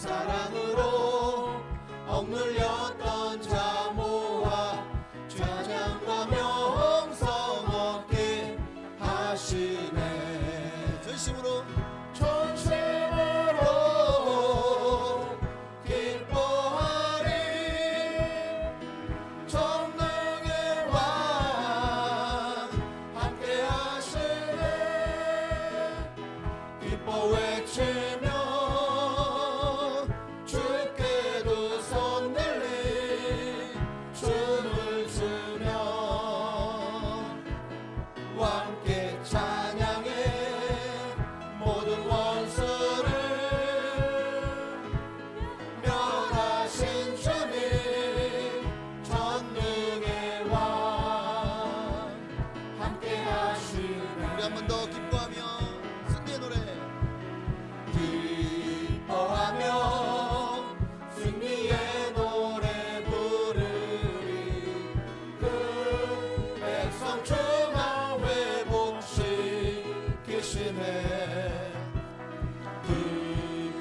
사랑으로 억눌렸던 자 모아 찬양과 명성 얻게 하시네. 전심으로 기뻐하리. 전능의 왕 함께 하시네. 기뻐 외치며 주께 두 손 들리 춤을 추며 왕께 찬양해. 모든 원수를 멸하신 주님 전능의 왕 함께 하시네. 우리 한 번 더 기뻐하며 승리의 노래. 기뻐하며 승리의 노래 부르리. 그 백성 중앙 회복시키시네. 그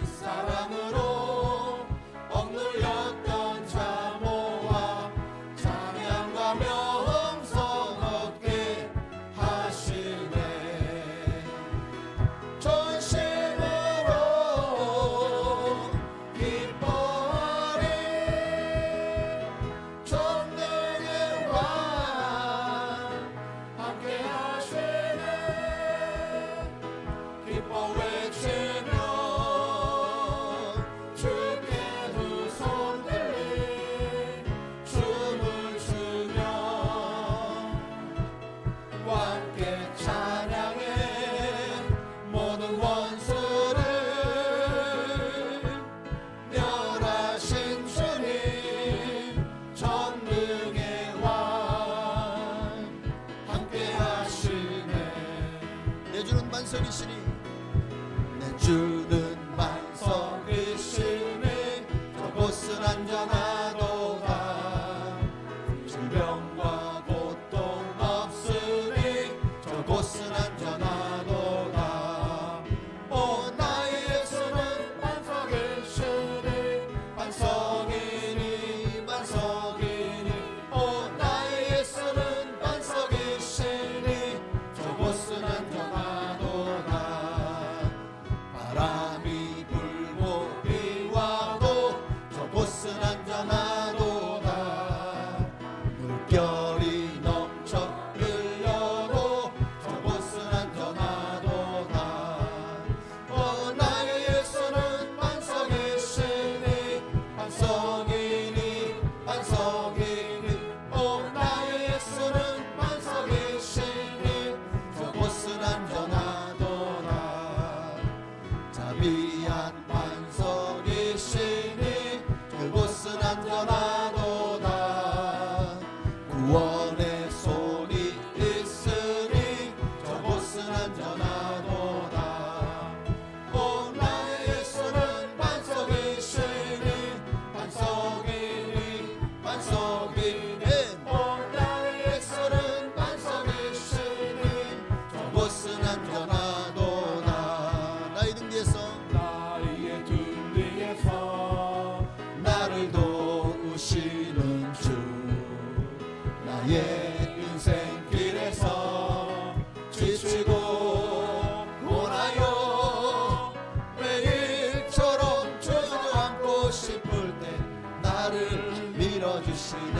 사랑으로 억눌렸던 자 모아 찬양과 명성 얻게 하시네. 전심으로 기뻐하리. 전능의 왕 함께 하시네. 기뻐 외치며 주께 두 손 들리 춤을 추며 왕께 찬양해. 모든 원수를 멸하신 주님 전능의 왕 함께 하시네. 내주는 반석이시니 내주는 반석이시니 저곳은 안전하도다. 질병과 고통 없으니 저곳은 안전하도다. 오 나의 예수는 반석이시니 반석이니 반석이니. 오 나의 예수는 반석이시니 저곳은 안전하도다. 바람이 불고 비 와도 저곳은 안전하도다. 물결이 넘쳐 흘려도 저곳은 안전하도다. 오 나의 예수는 반석이시니 반석이니 반석이니. 오 나의 예수는 반석이시니 저곳은 안전하도다. 자비한 반석이시니 그곳은 안전하도다. 구원의 손이 있으니 저곳은 안전하도다. 오 나의 예수는 반석이시니 반석이니 반석이니. 오 나의 예수는 반석이시니 저곳은 안전하도다. 나의 등 뒤에서 나를 도우시는 주. 나의 인생길에서 지치고 고나요 매일처럼 주저앉고 싶을 때 나를 밀어주시네.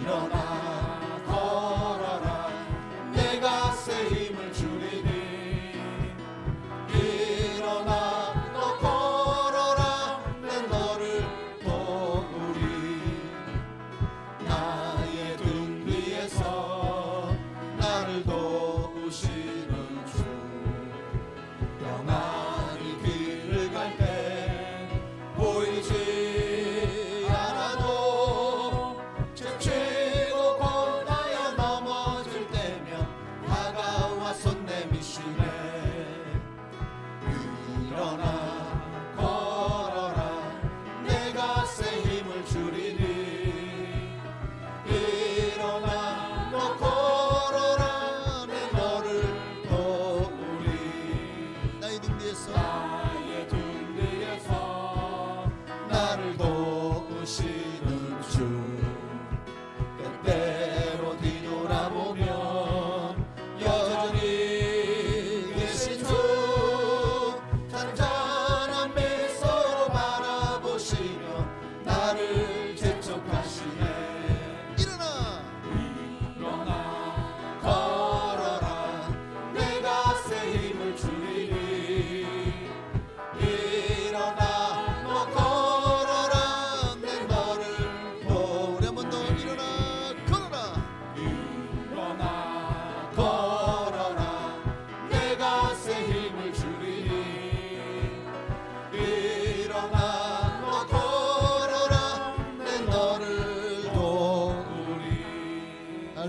일어나 걸어라 내가 새 힘을 주리니. 일어나 너 걸어라 내 너를 도우리. 나의 등 위에서 나를 도우시는 주. 평안히 길을 갈 때 보이지 않아도 지치고 고나여 넘어질 때면 다가와 손 내미시네. 일어나 걸어라 내가 새 힘을 주리니. 일어나 너 걸어라 내 너를 도우리. 나의 등 뒤에서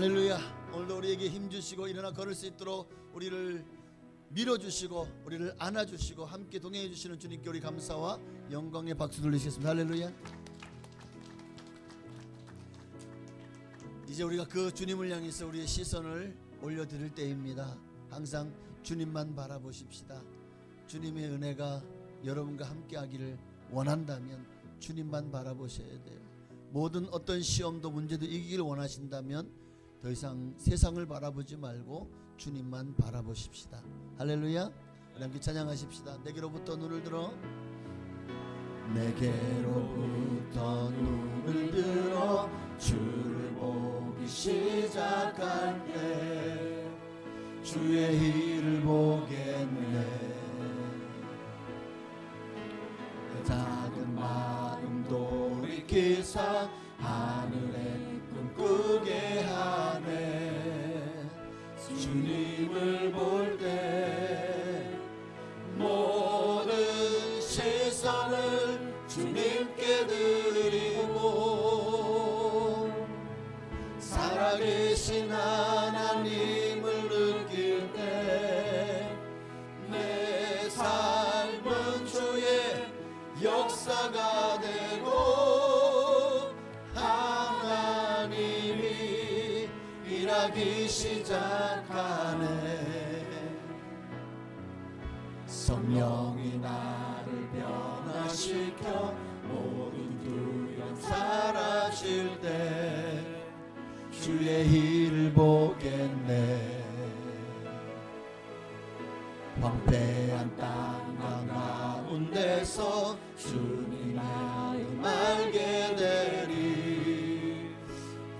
할렐루야. 오늘도 우리에게 힘주시고 일어나 걸을 수 있도록 우리를 밀어주시고 우리를 안아주시고 함께 동행해 주시는 주님께 우리 감사와 영광의 박수 돌리시겠습니다. 할렐루야. 이제 우리가 그 주님을 향해서 우리의 시선을 올려드릴 때입니다. 항상 주님만 바라보십시다. 주님의 은혜가 여러분과 함께 하기를 원한다면 주님만 바라보셔야 돼요. 모든 어떤 시험도 문제도 이기기를 원하신다면 더 이상 세상을 바라보지 말고 주님만 바라보십시다. 할렐루야. 우리 함께 찬양하십시다. 내게로부터 눈을 들어, 내게로부터 눈을 들어 주를 보기 시작할 때 주의 일을 보겠네. 작은 마음 돌이키사 하늘에 꿈꾸게 하네. 주님을 볼 때 모든 시선을 주님께 드리고 살아계신 하나님을 느낄 때 내 삶은 주의 역사가 되고 하나님이 일하기 시작하네. 성령이 나를 변화시켜 모든 두려움 사라질 때 주의 일을 보겠네. 황폐한 땅 가운데서 주님의 마음 알게 되리.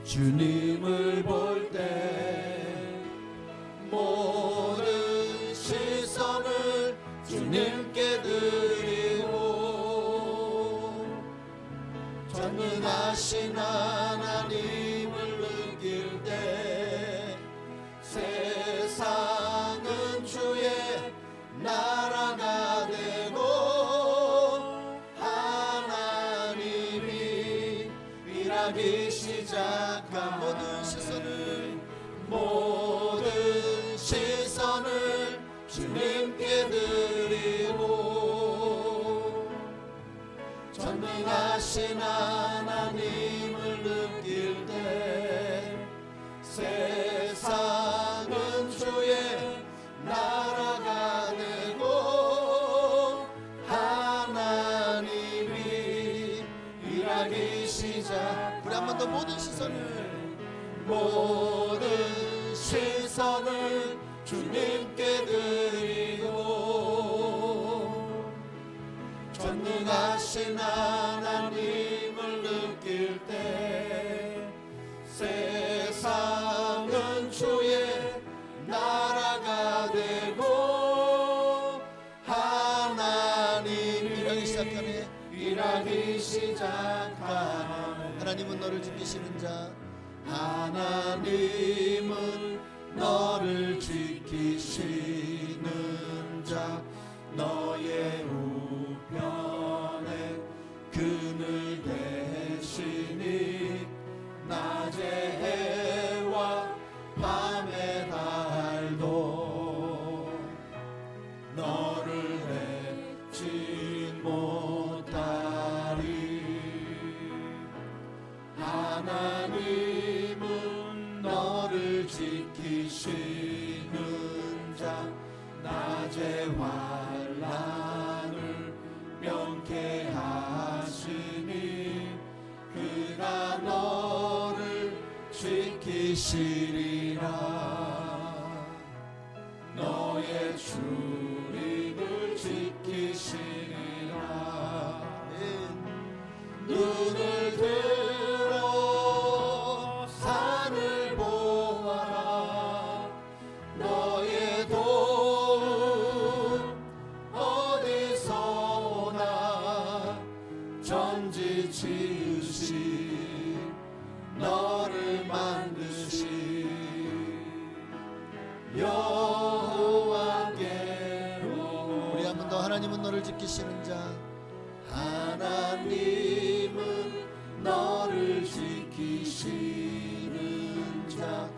주님을 볼 때 모든 시선을 주님께 드리고 전능하신 하나님을 느낄 때 세상은 주의 나라가 되고 하나님이 일하기 시작한 모든 시선을 주님께 드리고 전능하신 하나님을 느낄 때 세상은 주의 나라가 되고 하나님이 일하기 시작. 우리 한 번 더 모든 시선을 주님께 드리고 전능하신 하나님을 느낄 때 세상은 주의 나라가 되고 하나님이 일하기 시작하네. 하나님은 너를 지키시는 자, 하나님은 너를 지키시는 자, 너의 우편에 그늘 대시니 낮의 해와 밤의 달도 너를 뵙지 못하리. 하나님은 너를 지키시는 자, 낮의 환난을 명케 하시니 그가 너를 지키시리라. 너의 출입을 지키시리라. 눈을 들어 산을 보아라. 너의 도움 어디서 오나. 전지 지으신 너를 만드신 여호와께로. 우리 한 번 더. 하나님은 너를 지키시는 자, 하나님은 너를 지키시는 자,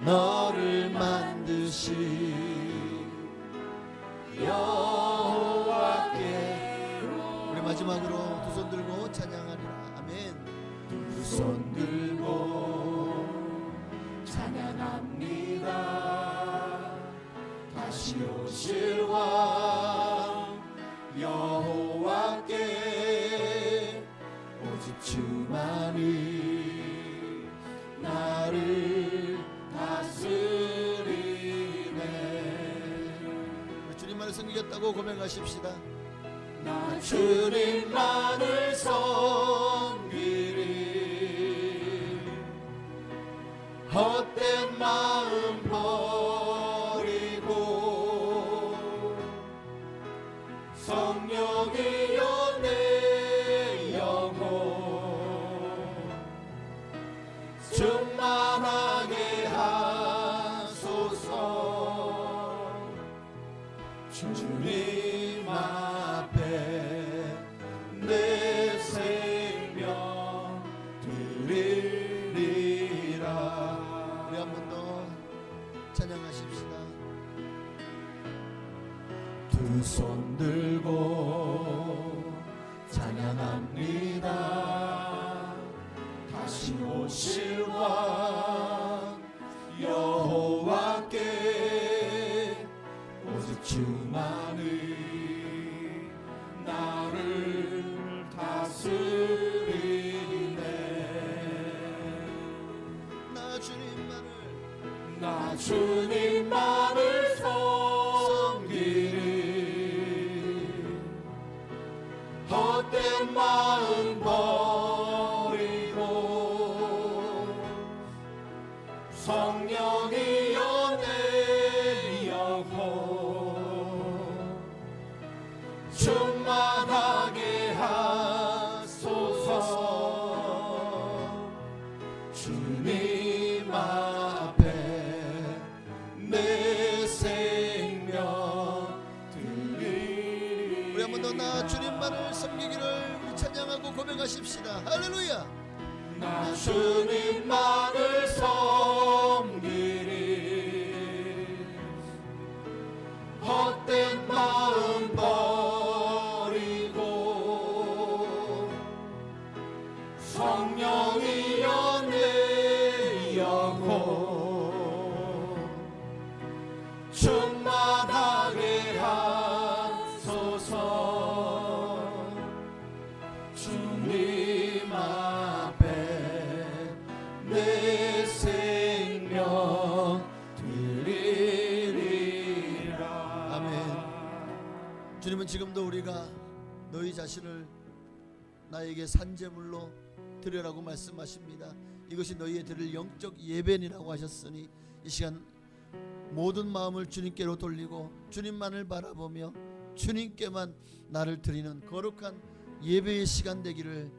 너를 만드신 여호와께. 우리 마지막으로 두 손 들고 찬양하리라. 아멘. 두 손 들고 찬양합니다. 다시 오실 왕 여호와께. 오직 주만이 나를 다스리네. 주님만을 섬기겠다고 고백하십시다. 나 주님만을 섬기리. 헛된 마음 버리고 성령이여 내 영혼 충만하게 하소서. 주님 앞에 내 생명 드리리라. 우리 한 번 더 찬양하십시다. 두 손 들고 찬양합니다. 다시 오실 왕 여호와께. 오직 주만이 나를 다스리네. 나 주님만을 섬기리. 헛된 마음 버리고 성령이여 내 영혼 충만하게 하소서. 주님 앞에 내 생명 드리리. 우리 한 번 더 나 주님만을 섬기기를 우리 찬양하고 고백하십시다. 할렐루야. 나 주님만을 섬기리. 헛된 마음 버리고 성령이여 내 영혼 충만하게 하소서. 주님 앞에 내 생명 드리리라. 아멘. 주님은 지금도 우리가 너희 자신을 나에게 산제물로 드려라고 말씀하십니다. 이것이 너희의 드릴 영적 예배니라고 하셨으니 이 시간 모든 마음을 주님께로 돌리고 주님만을 바라보며 주님께만 나를 드리는 거룩한 예배의 시간 되기를,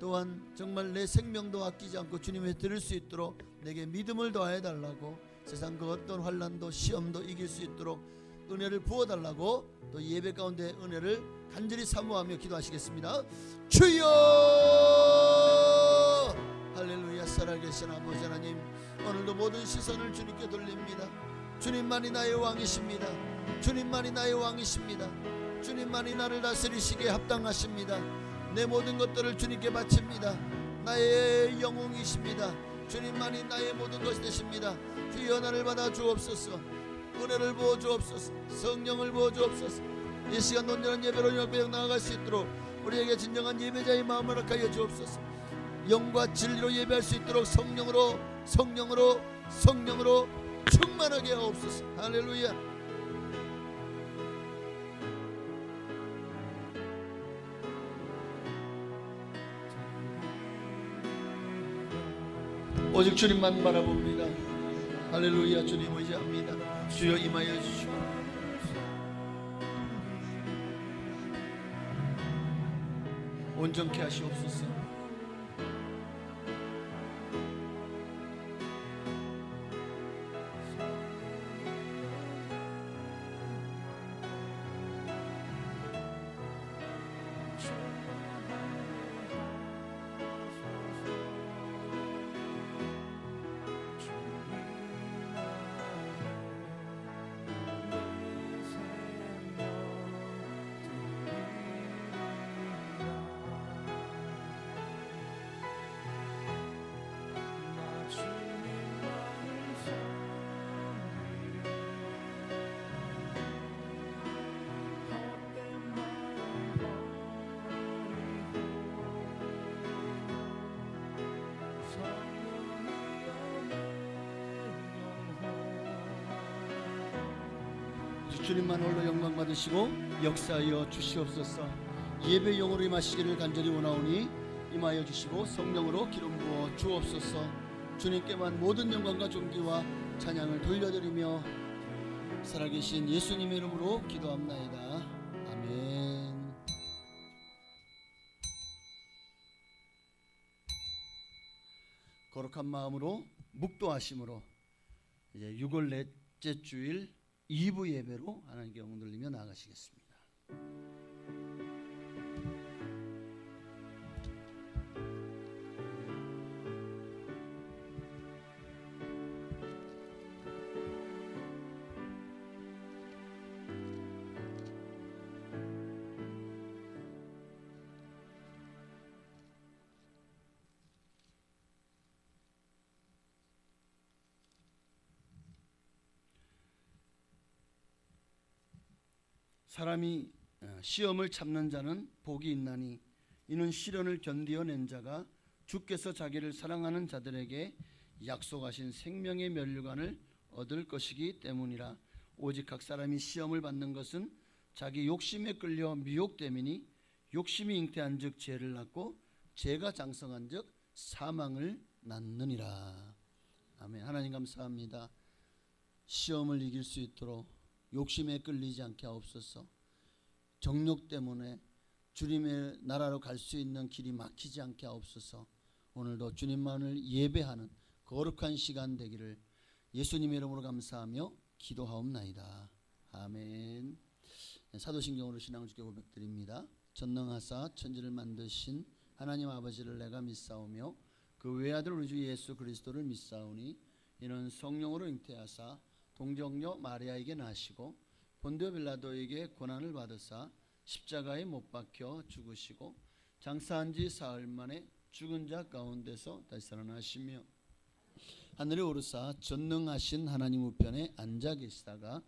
또한 정말 내 생명도 아끼지 않고 주님에 드릴 수 있도록 내게 믿음을 더해 달라고, 세상 그 어떤 환난도 시험도 이길 수 있도록 은혜를 부어달라고, 또 예배 가운데 은혜를 간절히 사모하며 기도하시겠습니다. 주여! 할렐루야. 살아계신 아버지 하나님, 오늘도 모든 시선을 주님께 돌립니다. 주님만이 나의 왕이십니다. 주님만이 나의 왕이십니다. 주님만이 나를 다스리시기에 합당하십니다. 내 모든 것들을 주님께 바칩니다. 나의 영웅이십니다. 주님만이 나의 모든 것이 되십니다. 주여 나를 받아 주옵소서. 은혜를 부어 주옵소서. 성령을 부어 주옵소서. 이 시간 온전한 예배로 영배역 나아갈 수 있도록 우리에게 진정한 예배자의 마음을 허락하여 주옵소서. 영과 진리로 예배할 수 있도록 성령으로 충만하게 하옵소서. 할렐루야. 오직 주님만 바라봅니다. 할렐루야. 주님 의지합니다. 주여 임하여 주시오. 온전케 하시옵소서. 주님만 홀로 영광 받으시고 역사하여 주시옵소서. 예배 영으로 임하시기를 간절히 원하오니 임하여 주시고 성령으로 기름 부어 주옵소서. 주님께만 모든 영광과 존귀와 찬양을 돌려드리며 살아계신 예수님의 이름으로 기도합나이다. 아멘. 거룩한 마음으로 묵도하심으로 이제 6월 넷째 주일 2부 예배로 하나님께 영광 돌리며 나아가시겠습니다. 사람이 시험을 참는 자는 복이 있나니 이는 시련을 견디어낸 자가 주께서 자기를 사랑하는 자들에게 약속하신 생명의 면류관을 얻을 것이기 때문이라. 오직 각 사람이 시험을 받는 것은 자기 욕심에 끌려 미혹됨이니 욕심이 잉태한즉 죄를 낳고 죄가 장성한즉 사망을 낳느니라. 아멘. 하나님 감사합니다. 시험을 이길 수 있도록 욕심에 끌리지 않게 하옵소서. 정욕 때문에 주님의 나라로 갈 수 있는 길이 막히지 않게 하옵소서. 오늘도 주님만을 예배하는 거룩한 시간 되기를 예수님의 이름으로 감사하며 기도하옵나이다. 아멘. 사도신경으로 신앙을 주께 고백드립니다. 전능하사 천지를 만드신 하나님 아버지를 내가 믿사오며 그 외아들 우리 주 예수 그리스도를 믿사오니 이는 성령으로 잉태하사 동정녀 마리아에게 나시고 본디오 빌라도에게 고난을 받으사 십자가에 못 박혀 죽으시고 장사한 지 사흘 만에 죽은 자 가운데서 다시 살아나시며 하늘에 오르사 전능하신 하나님 우편에 앉아 계시다가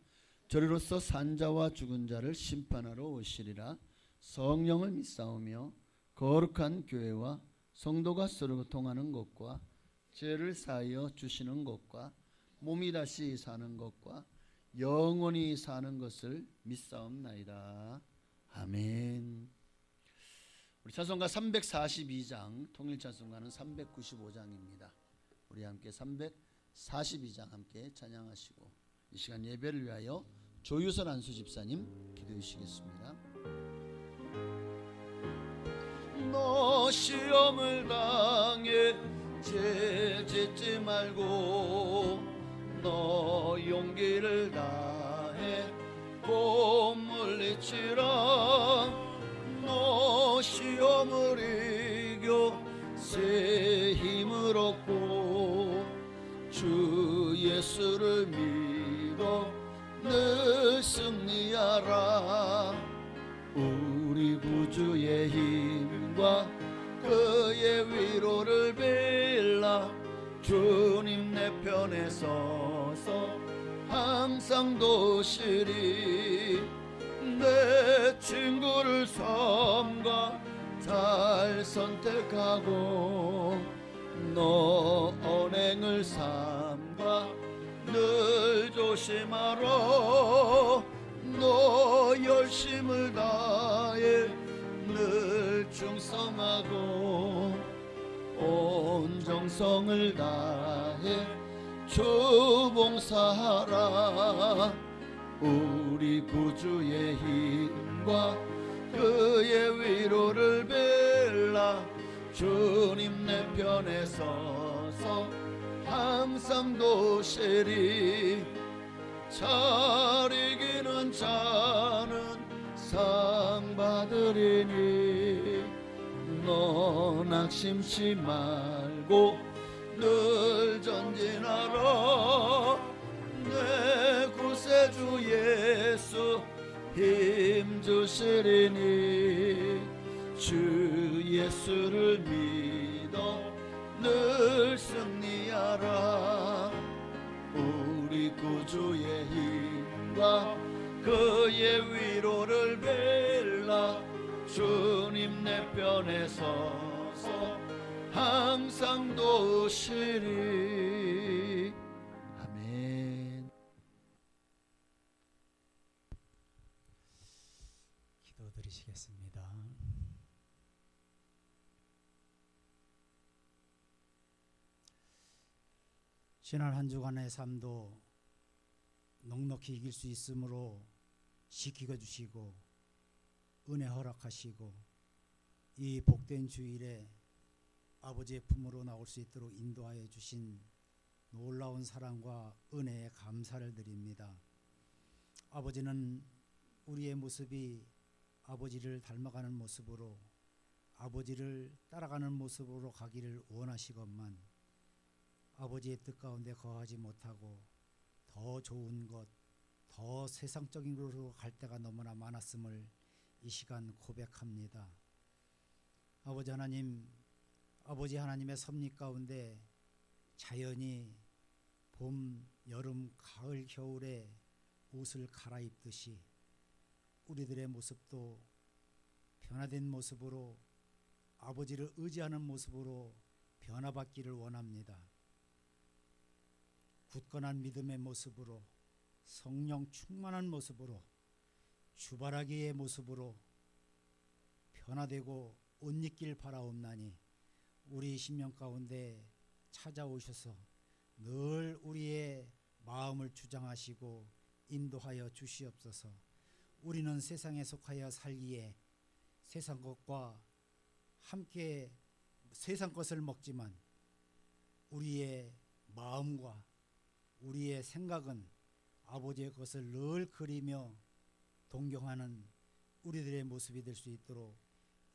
저리로서 산자와 죽은 자를 심판하러 오시리라. 성령을 믿사오며 거룩한 교회와 성도가 서로 통하는 것과 죄를 사하여 주시는 것과 몸이 다시 사는 것과 영원히 사는 것을 믿사옵나이다. 아멘. 우리 찬송가 342장, 통일 찬송가는 395장입니다. 우리 함께 342장 함께 찬양하시고 이 시간 예배를 위하여 조유선 안수 집사님 기도해 주시겠습니다. 너 시험을 당해 죄 짓지 말고 너 용기를 다해 못 물리치라. 너 시험을 이겨 새 힘을 얻고 주 예수를 믿어 늘 승리하라. 우리 구주의 힘과 그의 위로를 빌라. 주님 내 편에 서서 항상 도시리. 내 친구를 삼가 잘 선택하고 너 언행을 삼가 늘 조심하라. 너 열심을 다해 늘 충성하고 온 정성을 다해 주 봉사하라. 우리 구주의 힘과 그의 위로를 빌라. 주님 내 편에 서서 항상 도시리. 잘 이기는 자는 상 받으리니 너 낙심치 말고 늘 전진하라. 내 구세주 예수 힘 주시리니 주 예수를 믿어 늘 승리하라. 우리 구주의 힘과 그의 위로를 빌라. 주님 내 편에 서서 항상 도시리. 아멘. 드리시겠습니다. 지난 한 주간의 삶도 넉넉히 이길 수 있으므로 지키고 주시고 은혜 허락하시고 이 복된 주일에 아버지의 품으로 나올 수 있도록 인도하여 주신 놀라운 사랑과 은혜에 감사를 드립니다. 아버지는 우리의 모습이 아버지를 닮아가는 모습으로, 아버지를 따라가는 모습으로 가기를 원하시건만 아버지의 뜻 가운데 거하지 못하고 더 좋은 것, 더 세상적인 것으로 갈 때가 너무나 많았음을 이 시간 고백합니다. 아버지 하나님, 아버지 하나님의 섭리 가운데 자연이 봄, 여름, 가을, 겨울에 옷을 갈아입듯이 우리들의 모습도 변화된 모습으로, 아버지를 의지하는 모습으로 변화받기를 원합니다. 굳건한 믿음의 모습으로, 성령 충만한 모습으로, 주바라기의 모습으로 변화되고 옷 입길 바라옵나니 우리 심령 가운데 찾아오셔서 늘 우리의 마음을 주장하시고 인도하여 주시옵소서. 우리는 세상에 속하여 살기에 세상 것과 함께 세상 것을 먹지만 우리의 마음과 우리의 생각은 아버지의 것을 늘 그리며 동경하는 우리들의 모습이 될 수 있도록,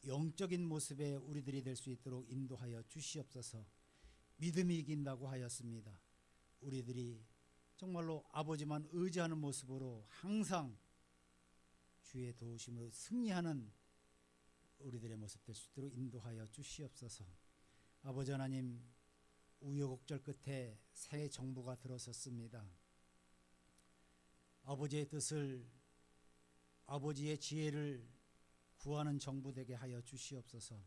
영적인 모습의 우리들이 될 수 있도록 인도하여 주시옵소서. 믿음이 이긴다고 하였습니다. 우리들이 정말로 아버지만 의지하는 모습으로 항상 주의 도우심으로 승리하는 우리들의 모습 될 수 있도록 인도하여 주시옵소서. 아버지 하나님, 우여곡절 끝에 새 정부가 들어섰습니다. 아버지의 뜻을, 아버지의 지혜를 구하는 정부 되게 하여 주시옵소서.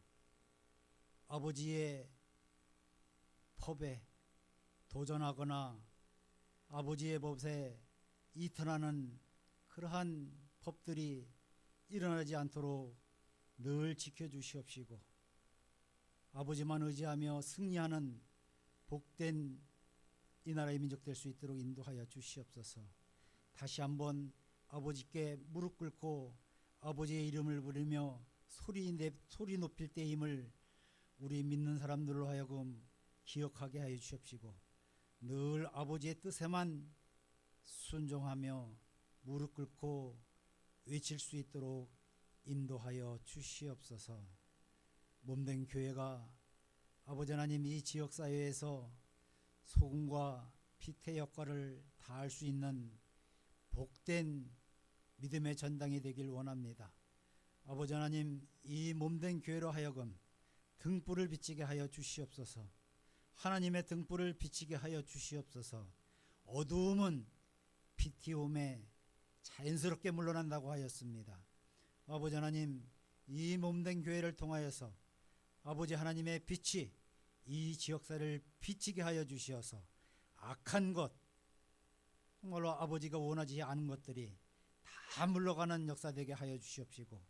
아버지의 법에 도전하거나 아버지의 법에 이탈하는 그러한 법들이 일어나지 않도록 늘 지켜주시옵시고 아버지만 의지하며 승리하는 복된 이 나라의 민족 될 수 있도록 인도하여 주시옵소서. 다시 한번 아버지께 무릎 꿇고 아버지의 이름을 부르며 소리 높일 때임을 우리 믿는 사람들로 하여금 기억하게 하여 주시옵시고 늘 아버지의 뜻에만 순종하며 무릎 꿇고 외칠 수 있도록 인도하여 주시옵소서. 몸된 교회가 아버지 하나님 이 지역사회에서 소금과 피태 역할을 다할 수 있는 복된 믿음의 전당이 되길 원합니다. 아버지 하나님, 이 몸된 교회로 하여금 등불을 비치게 하여 주시옵소서. 하나님의 등불을 비치게 하여 주시옵소서. 어두움은 빛이 오매 자연스럽게 물러난다고 하였습니다. 아버지 하나님, 이 몸된 교회를 통하여서 아버지 하나님의 빛이 이 지역사를 비치게 하여 주시어서 악한 것, 정말로 아버지가 원하지 않은 것들이 다 물러가는 역사 되게 하여 주시옵시고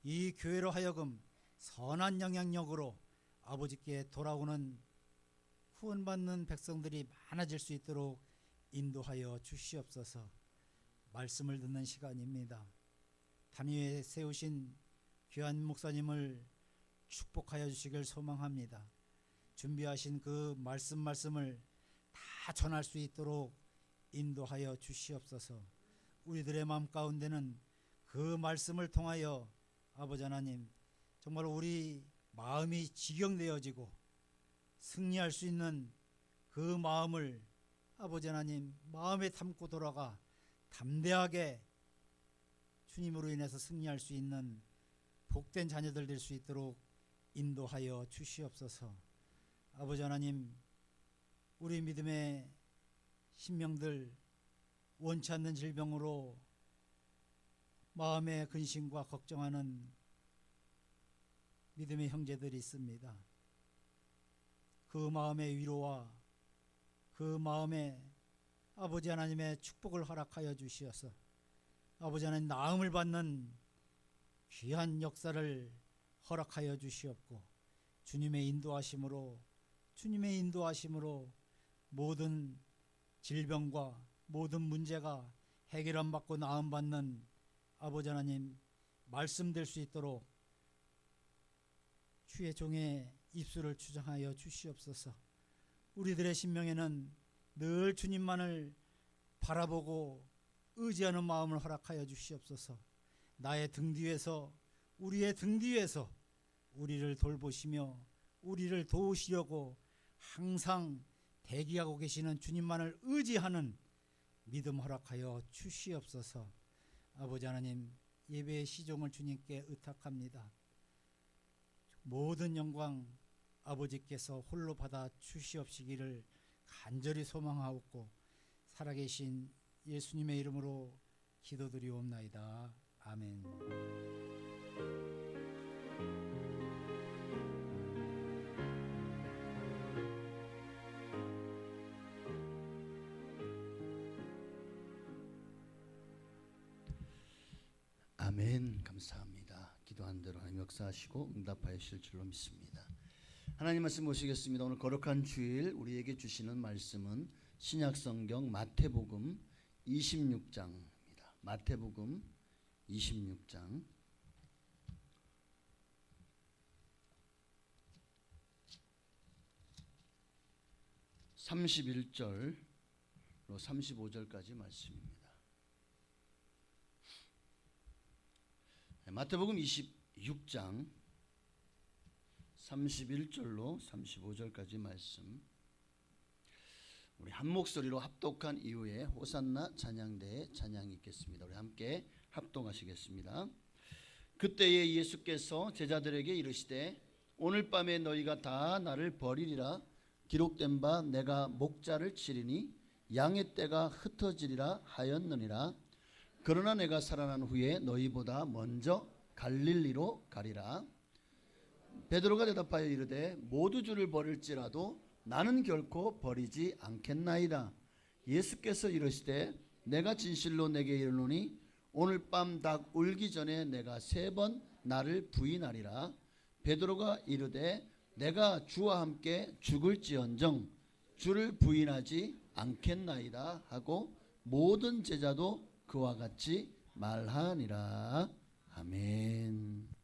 이 교회로 하여금 선한 영향력으로 아버지께 돌아오는 후원받는 백성들이 많아질 수 있도록 인도하여 주시옵소서. 말씀을 듣는 시간입니다. 단위에 세우신 귀한 목사님을 축복하여 주시길 소망합니다. 준비하신 그 말씀을 다 전할 수 있도록 인도하여 주시옵소서. 우리들의 마음 가운데는 그 말씀을 통하여 아버지 하나님 정말 우리 마음이 직영되어지고 승리할 수 있는 그 마음을 아버지 하나님 마음에 담고 돌아가 담대하게 주님으로 인해서 승리할 수 있는 복된 자녀들 될 수 있도록 인도하여 주시옵소서. 아버지 하나님, 우리 믿음의 신명들 원치 않는 질병으로 마음의 근심과 걱정하는 믿음의 형제들이 있습니다. 그 마음의 위로와 그 마음에 아버지 하나님의 축복을 허락하여 주시어서 아버지 하나님 나음을 받는 귀한 역사를 허락하여 주시옵고 주님의 인도하심으로 모든 질병과 모든 문제가 해결함 받고 나음 받는 아버지 하나님 말씀될 수 있도록 주의 종의 입술을 주장하여 주시옵소서. 우리들의 심령에는 늘 주님만을 바라보고 의지하는 마음을 허락하여 주시옵소서. 나의 등 뒤에서 우리의 등 뒤에서 우리를 돌보시며 우리를 도우시려고 항상 대기하고 계시는 주님만을 의지하는 믿음 허락하여 주시옵소서. 아버지 하나님, 예배의 시종을 주님께 의탁합니다. 모든 영광 아버지께서 홀로 받아 주시옵시기를 간절히 소망하옵고 살아계신 예수님의 이름으로 기도드리옵나이다. 아멘. 아멘. 감사합니다. 기도한 대로 하나님 역사하시고 응답하실 줄로 믿습니다. 하나님 말씀 보시겠습니다. 오늘 거룩한 주일 우리에게 주시는 말씀은 신약성경 마태복음 26장입니다. 마태복음 26장 31절로 35절까지 말씀입니다. 마태복음 26장 31절로 35절까지 말씀, 우리 한 목소리로 합독한 이후에 호산나 찬양대의 찬양이 있겠습니다. 우리 함께 합독하시겠습니다. 그때에 예수께서 제자들에게 이르시되 오늘 밤에 너희가 다 나를 버리리라. 기록된 바 내가 목자를 치리니 양의 떼가 흩어지리라 하였느니라. 그러나 내가 살아난 후에 너희보다 먼저 갈릴리로 가리라. 베드로가 대답하여 이르되 모두 주를 버릴지라도 나는 결코 버리지 않겠나이다. 예수께서 이르시되 내가 진실로 내게 이르노니 오늘 밤 닭 울기 전에 내가 3번 나를 부인하리라. 베드로가 이르되 내가 주와 함께 죽을지언정 주를 부인하지 않겠나이다 하고 모든 제자도 그와 같이 말하니라. 아멘.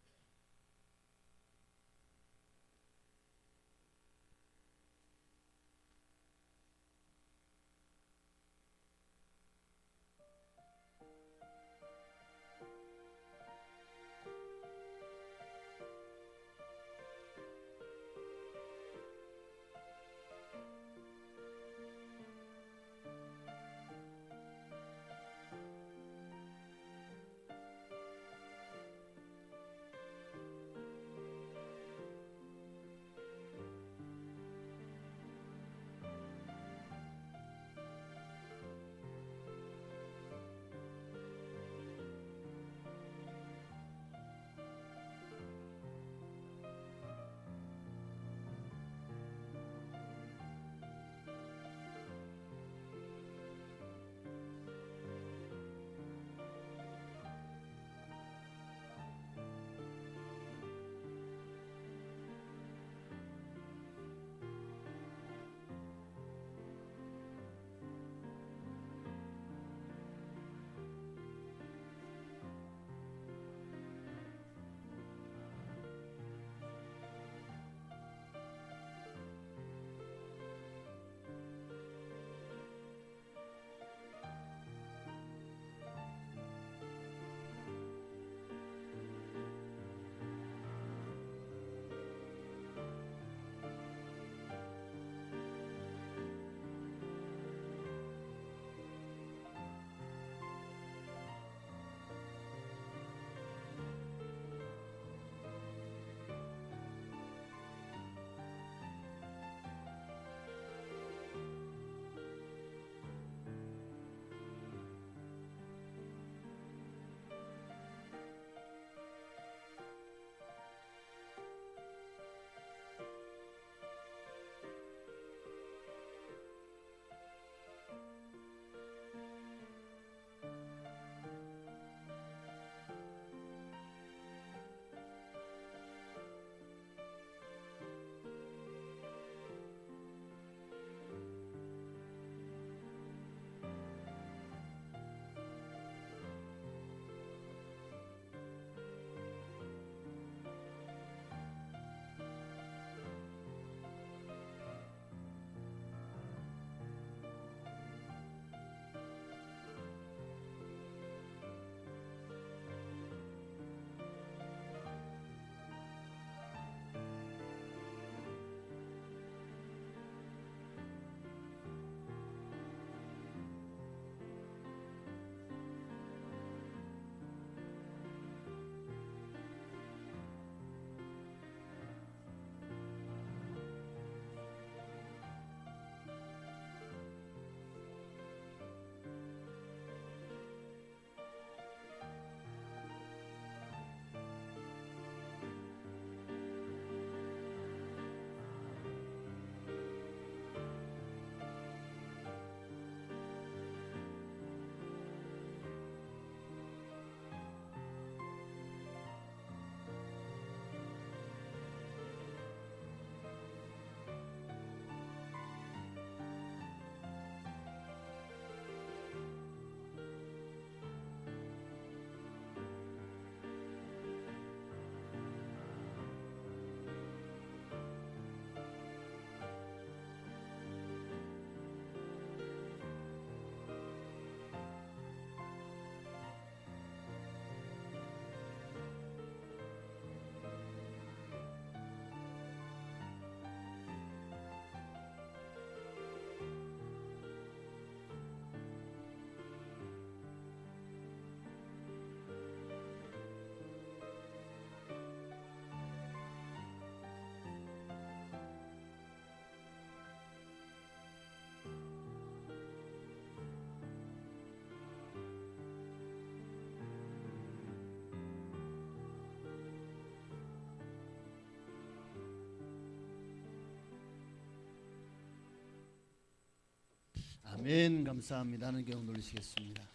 아멘. 감사합니다. 하는 경우 돌리시겠습니다.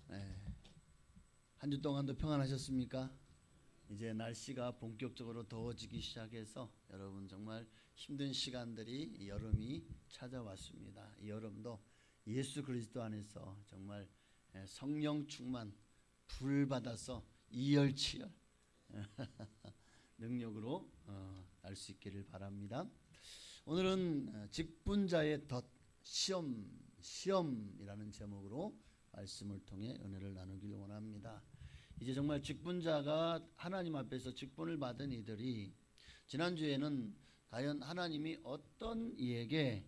네. 한 주 동안도 평안하셨습니까? 이제 날씨가 본격적으로 더워지기 시작해서 여러분 정말 힘든 시간들이 이 여름이 찾아왔습니다. 이 여름도 예수 그리스도 안에서 정말 성령 충만 불 받아서 이열치열 능력으로 날 수 있기를 바랍니다. 오늘은 직분자의 덫 시험이라는 제목으로 말씀을 통해 은혜를 나누길 원합니다. 이제 정말 직분자가 하나님 앞에서 직분을 받은 이들이 지난주에는 과연 하나님이 어떤 이에게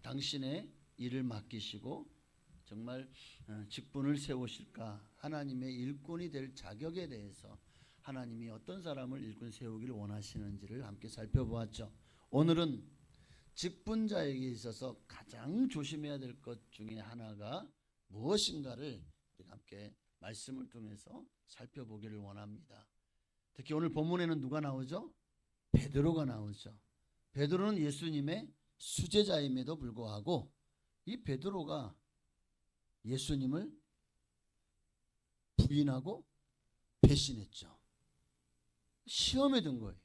당신의 일을 맡기시고 정말 직분을 세우실까, 하나님의 일꾼이 될 자격에 대해서 하나님이 어떤 사람을 일꾼 세우기를 원하시는지를 함께 살펴보았죠. 오늘은 직분자에게 있어서 가장 조심해야 될 것 중에 하나가 무엇인가를 함께 말씀을 통해서 살펴보기를 원합니다. 특히 오늘 본문에는 누가 나오죠? 베드로가 나오죠. 베드로는 예수님의 수제자임에도 불구하고 이 베드로가 예수님을 부인하고 배신했죠. 시험에 든 거예요.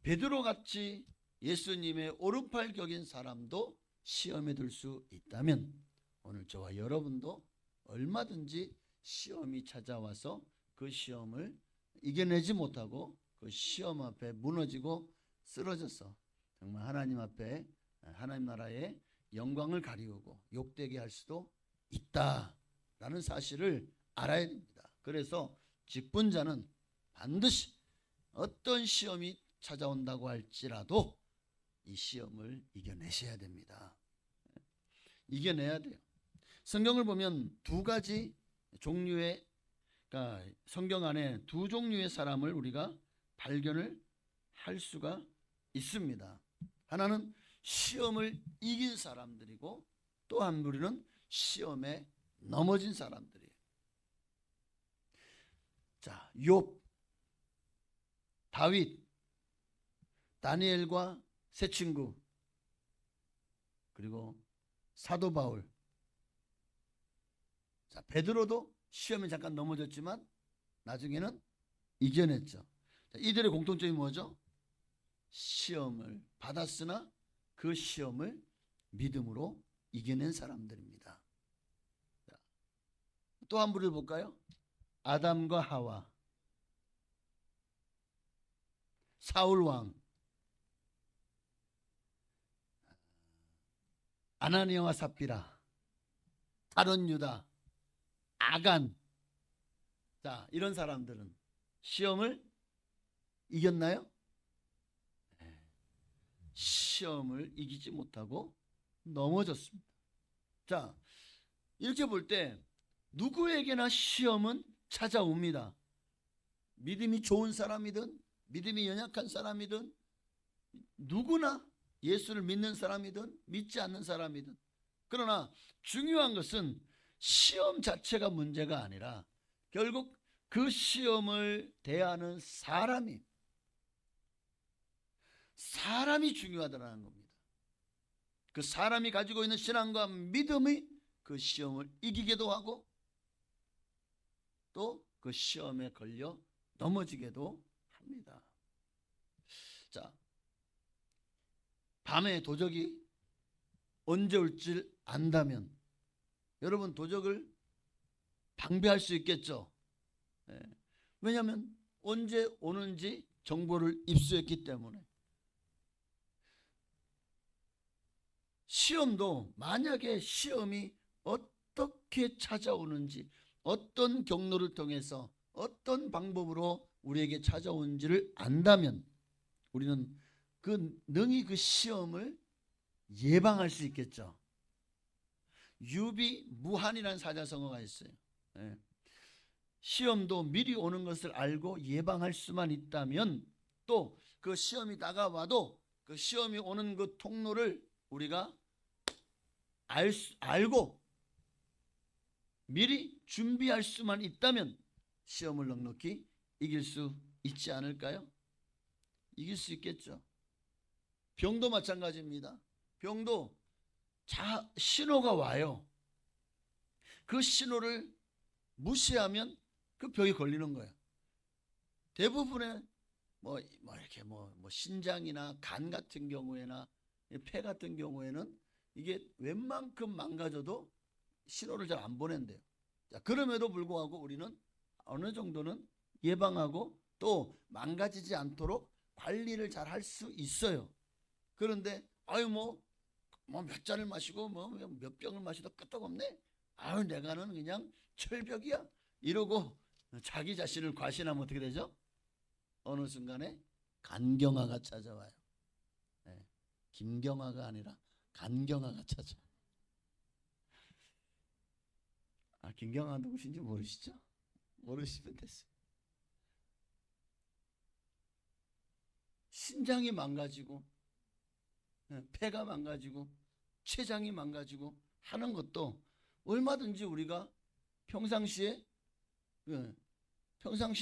베드로같이 예수님의 오른팔 격인 사람도 시험에 들 수 있다면 오늘 저와 여러분도 얼마든지 시험이 찾아와서 그 시험을 이겨내지 못하고 그 시험 앞에 무너지고 쓰러져서 정말 하나님 앞에 하나님 나라의 영광을 가리우고 욕되게 할 수도 있다라는 사실을 알아야 됩니다. 그래서 직분자는 반드시 어떤 시험이 찾아온다고 할지라도 이 시험을 이겨내셔야 됩니다. 이겨내야 돼요. 성경을 보면 두 가지 종류의, 그러니까 성경 안에 두 종류의 사람을 우리가 발견을 할 수가 있습니다. 하나는 시험을 이긴 사람들이고 또 한 무리는 시험에 넘어진 사람들이에요. 자, 욥, 다윗, 다니엘과 세 친구, 그리고 사도 바울. 자, 베드로도 시험에 잠깐 넘어졌지만 나중에는 이겨냈죠. 자, 이들의 공통점이 뭐죠? 시험을 받았으나 그 시험을 믿음으로 이겨낸 사람들입니다. 또 한 부를 볼까요? 아담과 하와, 사울 왕, 아나니아와 삽비라, 다른 유다, 아간. 자, 이런 사람들은 시험을 이겼나요? 시험을 이기지 못하고 넘어졌습니다. 자, 이렇게 볼 때 누구에게나 시험은 찾아옵니다. 믿음이 좋은 사람이든 믿음이 연약한 사람이든 누구나, 예수를 믿는 사람이든 믿지 않는 사람이든. 그러나 중요한 것은 시험 자체가 문제가 아니라 결국 그 시험을 대하는 사람이 중요하다는 겁니다. 그 사람이 가지고 있는 신앙과 믿음이 그 시험을 이기게도 하고 또 그 시험에 걸려 넘어지게도 합니다. 자, 밤에 도적이 언제 올지 안다면 여러분 도적을 방비할 수 있겠죠. 왜냐하면 언제 오는지 정보를 입수했기 때문에. 시험도 만약에 시험이 어떻게 찾아오는지, 어떤 경로를 통해서 어떤 방법으로 우리에게 찾아오는지를 안다면 우리는 능히 그 시험을 예방할 수 있겠죠. 유비무환이라는 사자성어가 있어요. 시험도 미리 오는 것을 알고 예방할 수만 있다면 또 그 시험이 다가와도 그 시험이 오는 그 통로를 우리가 알고 미리 준비할 수만 있다면 시험을 넉넉히 이길 수 있지 않을까요? 이길 수 있겠죠. 병도 마찬가지입니다. 병도 신호가 와요. 그 신호를 무시하면 그 병이 걸리는 거예요. 대부분의 이렇게 신장이나 간 같은 경우에나 폐 같은 경우에는 이게 웬만큼 망가져도 신호를 잘 안 보낸대요. 자, 그럼에도 불구하고 우리는 어느 정도는 예방하고 또 망가지지 않도록 관리를 잘 할 수 있어요. 그런데 몇 잔을 마시고 몇 병을 마셔도 끄떡없네. 내가는 그냥 철벽이야. 이러고 자기 자신을 과신하면 어떻게 되죠? 어느 순간에 간경화가 찾아와요. 네. 김경화가 아니라 간경화가 찾아와요. 김경화 누구신지 모르시죠? 모르시면 됐어요. 신장이 망가지고 폐가 망가지고 췌장이 망가지고 하는 것도 얼마든지 우리가 평상시에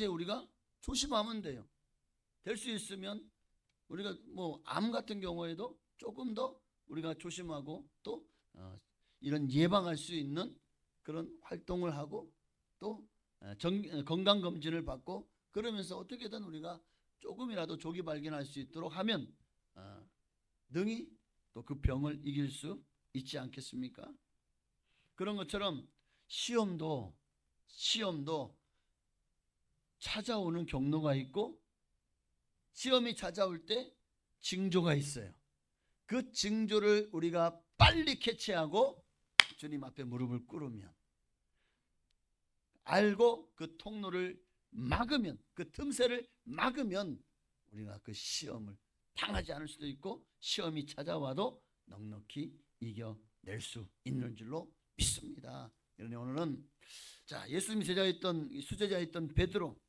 우리가 조심하면 돼요. 될 수 있으면 우리가 암 같은 경우에도 조금 더 우리가 조심하고 또 이런 예방할 수 있는 그런 활동을 하고 또 건강검진을 받고 그러면서 어떻게든 우리가 조금이라도 조기 발견할 수 있도록 하면 능히 또 그 병을 이길 수 있지 않겠습니까? 그런 것처럼 시험도 찾아오는 경로가 있고 시험이 찾아올 때 징조가 있어요. 그 징조를 우리가 빨리 캐치하고 주님 앞에 무릎을 꿇으면 알고 그 통로를 막으면 그 틈새를 막으면 우리가 그 시험을 당하지 않을 수도 있고 시험이 찾아와도 넉넉히 이겨낼 수 있는 줄로 믿습니다. 그러니 오늘은 예수님이 수제자였던 베드로,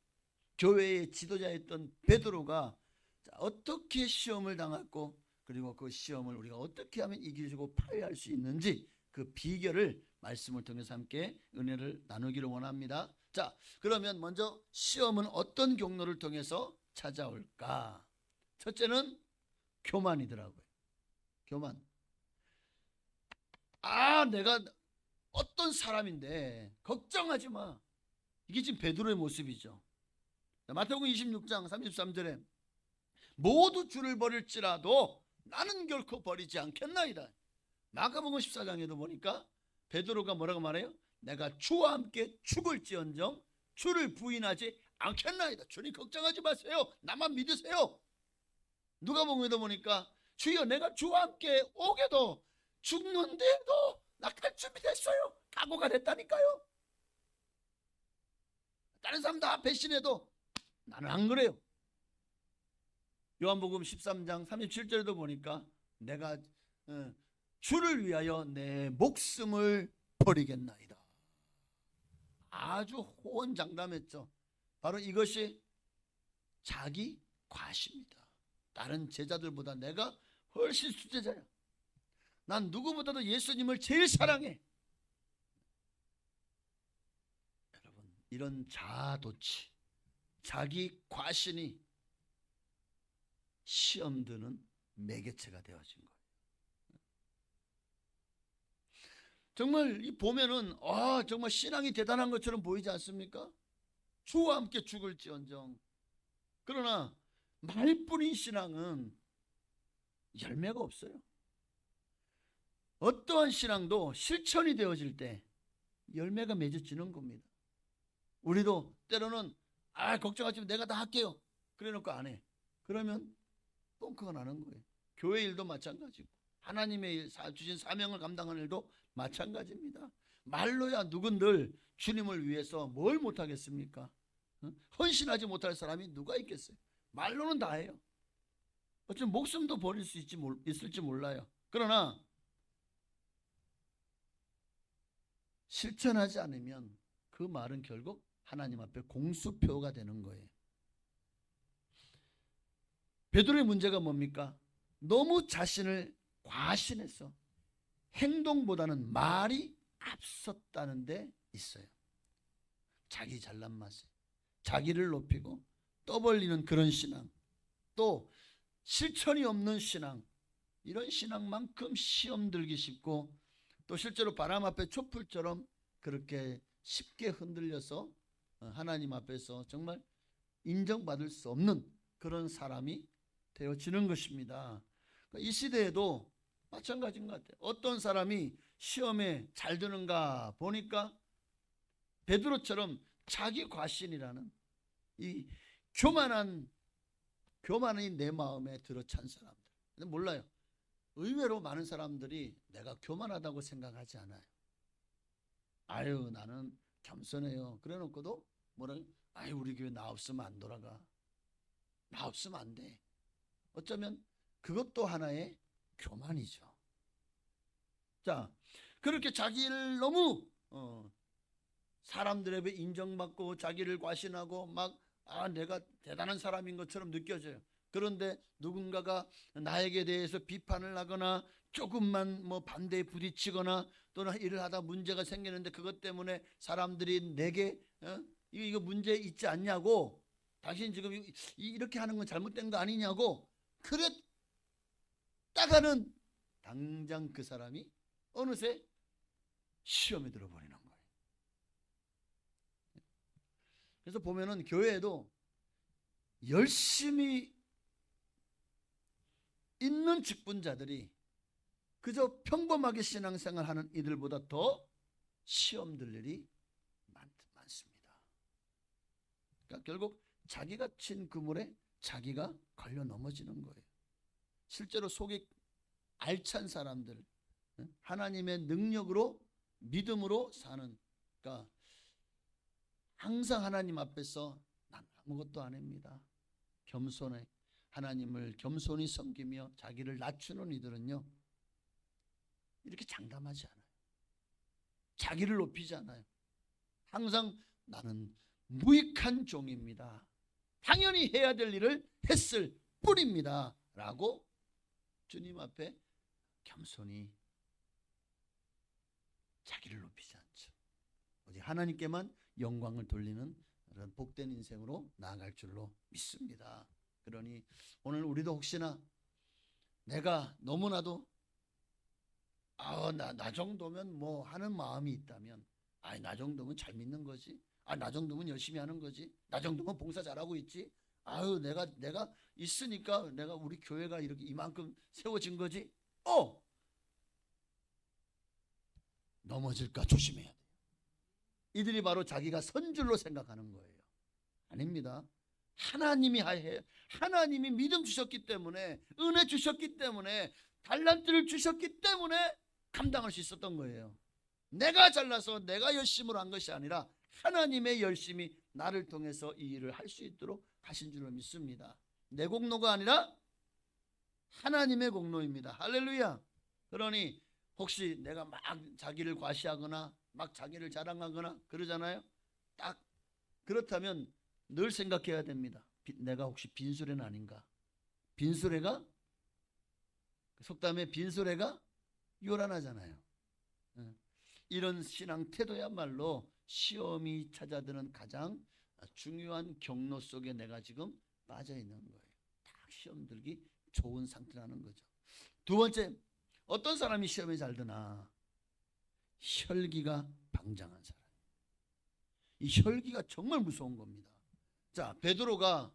교회의 지도자였던 베드로가 어떻게 시험을 당했고 그리고 그 시험을 우리가 어떻게 하면 이기고 파괴할 수 있는지 그 비결을 말씀을 통해서 함께 은혜를 나누기를 원합니다. 자, 그러면 먼저 시험은 어떤 경로를 통해서 찾아올까? 첫째는 교만이더라고요. 교만. 내가 어떤 사람인데 걱정하지 마. 이게 지금 베드로의 모습이죠. 마태복음 26장 33절에 모두 주를 버릴지라도 나는 결코 버리지 않겠나이다. 마가복음 14장에도 보니까 베드로가 뭐라고 말해요? 내가 주와 함께 죽을지언정 주를 부인하지 않겠나이다. 주님 걱정하지 마세요. 나만 믿으세요. 누가복음에도 보니까 주여 내가 주와 함께 오게도 죽는데도 나 갈 준비 됐어요. 각오가 됐다니까요. 다른 사람 다 배신해도 나는 안 그래요. 요한복음 13장 37절에도 보니까 내가 주를 위하여 내 목숨을 버리겠나이다. 아주 호언장담했죠. 바로 이것이 자기 과시입니다. 다른 제자들보다 내가 훨씬 수제자야. 난 누구보다도 예수님을 제일 사랑해. 여러분, 이런 자아도취, 자기 과신이 시험 드는 매개체가 되어진 거예요. 정말 이 보면은 정말 신앙이 대단한 것처럼 보이지 않습니까? 주와 함께 죽을지언정. 그러나 말뿐인 신앙은 열매가 없어요. 어떠한 신앙도 실천이 되어질 때 열매가 맺어지는 겁니다. 우리도 때로는 걱정하지 마, 내가 다 할게요. 그래 놓고 안 해. 그러면 뻥크가 나는 거예요. 교회 일도 마찬가지고 하나님의 일, 주신 사명을 감당하는 일도 마찬가지입니다. 말로야 누군들 주님을 위해서 뭘 못하겠습니까? 헌신하지 못할 사람이 누가 있겠어요? 말로는 다 해요. 어쩌면 목숨도 버릴 수 있을지 몰라요. 그러나 실천하지 않으면 그 말은 결국 하나님 앞에 공수표가 되는 거예요. 베드로의 문제가 뭡니까? 너무 자신을 과신해서 행동보다는 말이 앞섰다는 데 있어요. 자기 잘난 맛에 자기를 높이고 떠벌리는 그런 신앙, 또 실천이 없는 신앙, 이런 신앙만큼 시험 들기 쉽고 또 실제로 바람 앞에 촛불처럼 그렇게 쉽게 흔들려서 하나님 앞에서 정말 인정받을 수 없는 그런 사람이 되어지는 것입니다. 이 시대에도 마찬가지인 것 같아요. 어떤 사람이 시험에 잘 드는가 보니까 베드로처럼 자기 과신이라는 이 교만이 내 마음에 들어찬 사람들. 근데 몰라요. 의외로 많은 사람들이 내가 교만하다고 생각하지 않아요. 아유, 나는 겸손해요. 그래 놓고도 뭐라, 아유, 우리 교회 나 없으면 안 돌아가. 나 없으면 안 돼. 어쩌면 그것도 하나의 교만이죠. 자, 그렇게 자기를 너무 사람들에 비해 인정받고 자기를 과신하고 막 내가 대단한 사람인 것처럼 느껴져요. 그런데 누군가가 나에게 대해서 비판을 하거나 조금만 뭐 반대에 부딪히거나 또는 일을 하다 문제가 생기는데 그것 때문에 사람들이 내게 이거 문제 있지 않냐고, 당신 지금 이렇게 하는 건 잘못된 거 아니냐고 그랬다가는 당장 그 사람이 어느새 시험에 들어버리는 거예요. 그래서 보면은 교회에도 열심히 있는 직분자들이 그저 평범하게 신앙생활하는 이들보다 더 시험 들 일이 많습니다. 그러니까 결국 자기가 친 그물에 자기가 걸려 넘어지는 거예요. 실제로 속이 알찬 사람들, 하나님의 능력으로 믿음으로 사는, 그러니까 항상 하나님 앞에서 난 아무것도 안 합니다. 겸손해 하나님을 겸손히 섬기며 자기를 낮추는 이들은요, 이렇게 장담하지 않아요. 자기를 높이지 않아요. 항상 나는 무익한 종입니다. 당연히 해야 될 일을 했을 뿐입니다. 라고 주님 앞에 겸손히 자기를 높이지 않죠. 오직 하나님께만 영광을 돌리는 그런 복된 인생으로 나아갈 줄로 믿습니다. 그러니 오늘 우리도 혹시나 내가 너무나도 나 정도면 뭐 하는 마음이 있다면, 나 정도면 잘 믿는 거지, 나 정도면 열심히 하는 거지, 나 정도면 봉사 잘하고 있지, 내가 있으니까 내가 우리 교회가 이렇게 이만큼 세워진 거지. 넘어질까 조심해야 돼요. 이들이 바로 자기가 선줄로 생각하는 거예요. 아닙니다. 하나님이 믿음 주셨기 때문에, 은혜 주셨기 때문에, 달란트를 주셨기 때문에 감당할 수 있었던 거예요. 내가 잘나서 내가 열심으로 한 것이 아니라 하나님의 열심이 나를 통해서 이 일을 할 수 있도록 하신 줄로 믿습니다. 내 공로가 아니라 하나님의 공로입니다. 할렐루야. 그러니 혹시 내가 막 자기를 과시하거나 막 자기를 자랑하거나 그러잖아요. 딱 그렇다면 늘 생각해야 됩니다. 내가 혹시 빈수레는 아닌가? 빈수레가, 속담에 빈수레가 요란하잖아요. 이런 신앙 태도야말로 시험이 찾아드는 가장 중요한 경로 속에 내가 지금 빠져 있는 거예요. 딱 시험 들기 좋은 상태라는 거죠. 두 번째, 어떤 사람이 시험에 잘 드나? 혈기가 방장한 사람. 이 혈기가 정말 무서운 겁니다. 자, 베드로가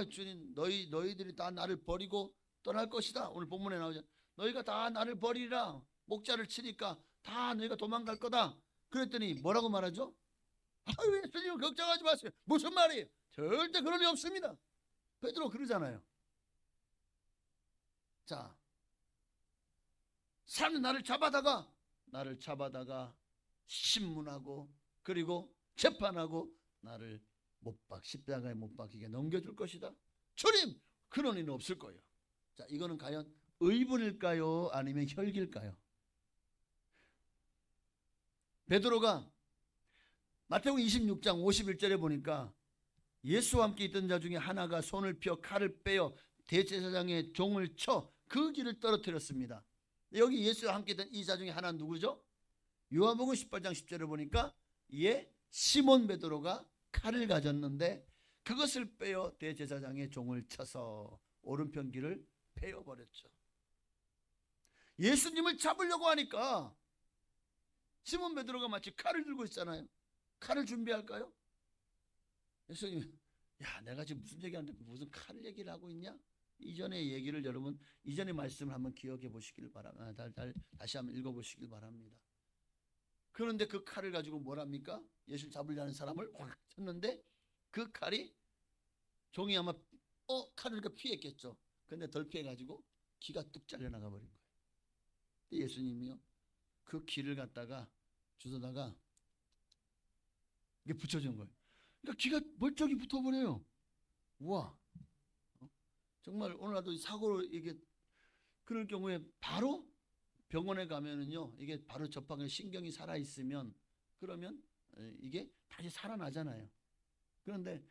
주님, 너희들이 다 나를 버리고 떠날 것이다. 오늘 본문에 나오죠. 너희가 다 나를 버리라. 목자를 치니까 다 너희가 도망갈 거다. 그랬더니 뭐라고 말하죠? 예수님 걱정하지 마세요. 무슨 말이에요? 절대 그럴 리 없습니다. 베드로 그러잖아요. 자, 사람이 나를 잡아다가 신문하고 그리고 재판하고 나를 십자가에 못 박히게 넘겨줄 것이다. 주님, 그런 일은 없을 거예요. 자, 이거는 과연 의분일까요? 아니면 혈기일까요? 베드로가 마태복음 26장 51절에 보니까 예수와 함께 있던 자 중에 하나가 손을 펴 칼을 빼어 대제사장의 종을 쳐 그 길을 떨어뜨렸습니다. 여기 예수와 함께 있던 이 자 중에 하나는 누구죠? 요한복음 18장 10절에 보니까 시몬 베드로가 칼을 가졌는데 그것을 빼어 대제사장의 종을 쳐서 오른편 귀를 베어버렸죠. 예수님을 잡으려고 하니까 시몬 베드로가 마치 칼을 들고 있잖아요. 칼을 준비할까요? 예수님, 야, 내가 지금 무슨 얘기하는데 무슨 칼 얘기를 하고 있냐? 이전의 얘기를 여러분, 이전의 말씀을 한번 기억해 보시길 바랍니다. 다시 한번 읽어 보시길 바랍니다. 그런데 그 칼을 가지고 뭐랍니까? 예수를 잡으려는 사람을 확 쳤는데 그 칼이 종이 아마 칼을 이렇게 피했겠죠. 근데 덜 피해가지고 기가 뚝 잘려나가 버린 거예요. 예수님이요, 그 기를 갖다가 주워다가 이게 붙여준 거예요. 그러니까 기가 멀쩡히 붙어버려요. 우와, 정말 오늘날도 사고로 이게 그럴 경우에 바로 병원에 가면은요, 이게 바로 접하게 신경이 살아 있으면 그러면 이게 다시 살아나잖아요. 그런데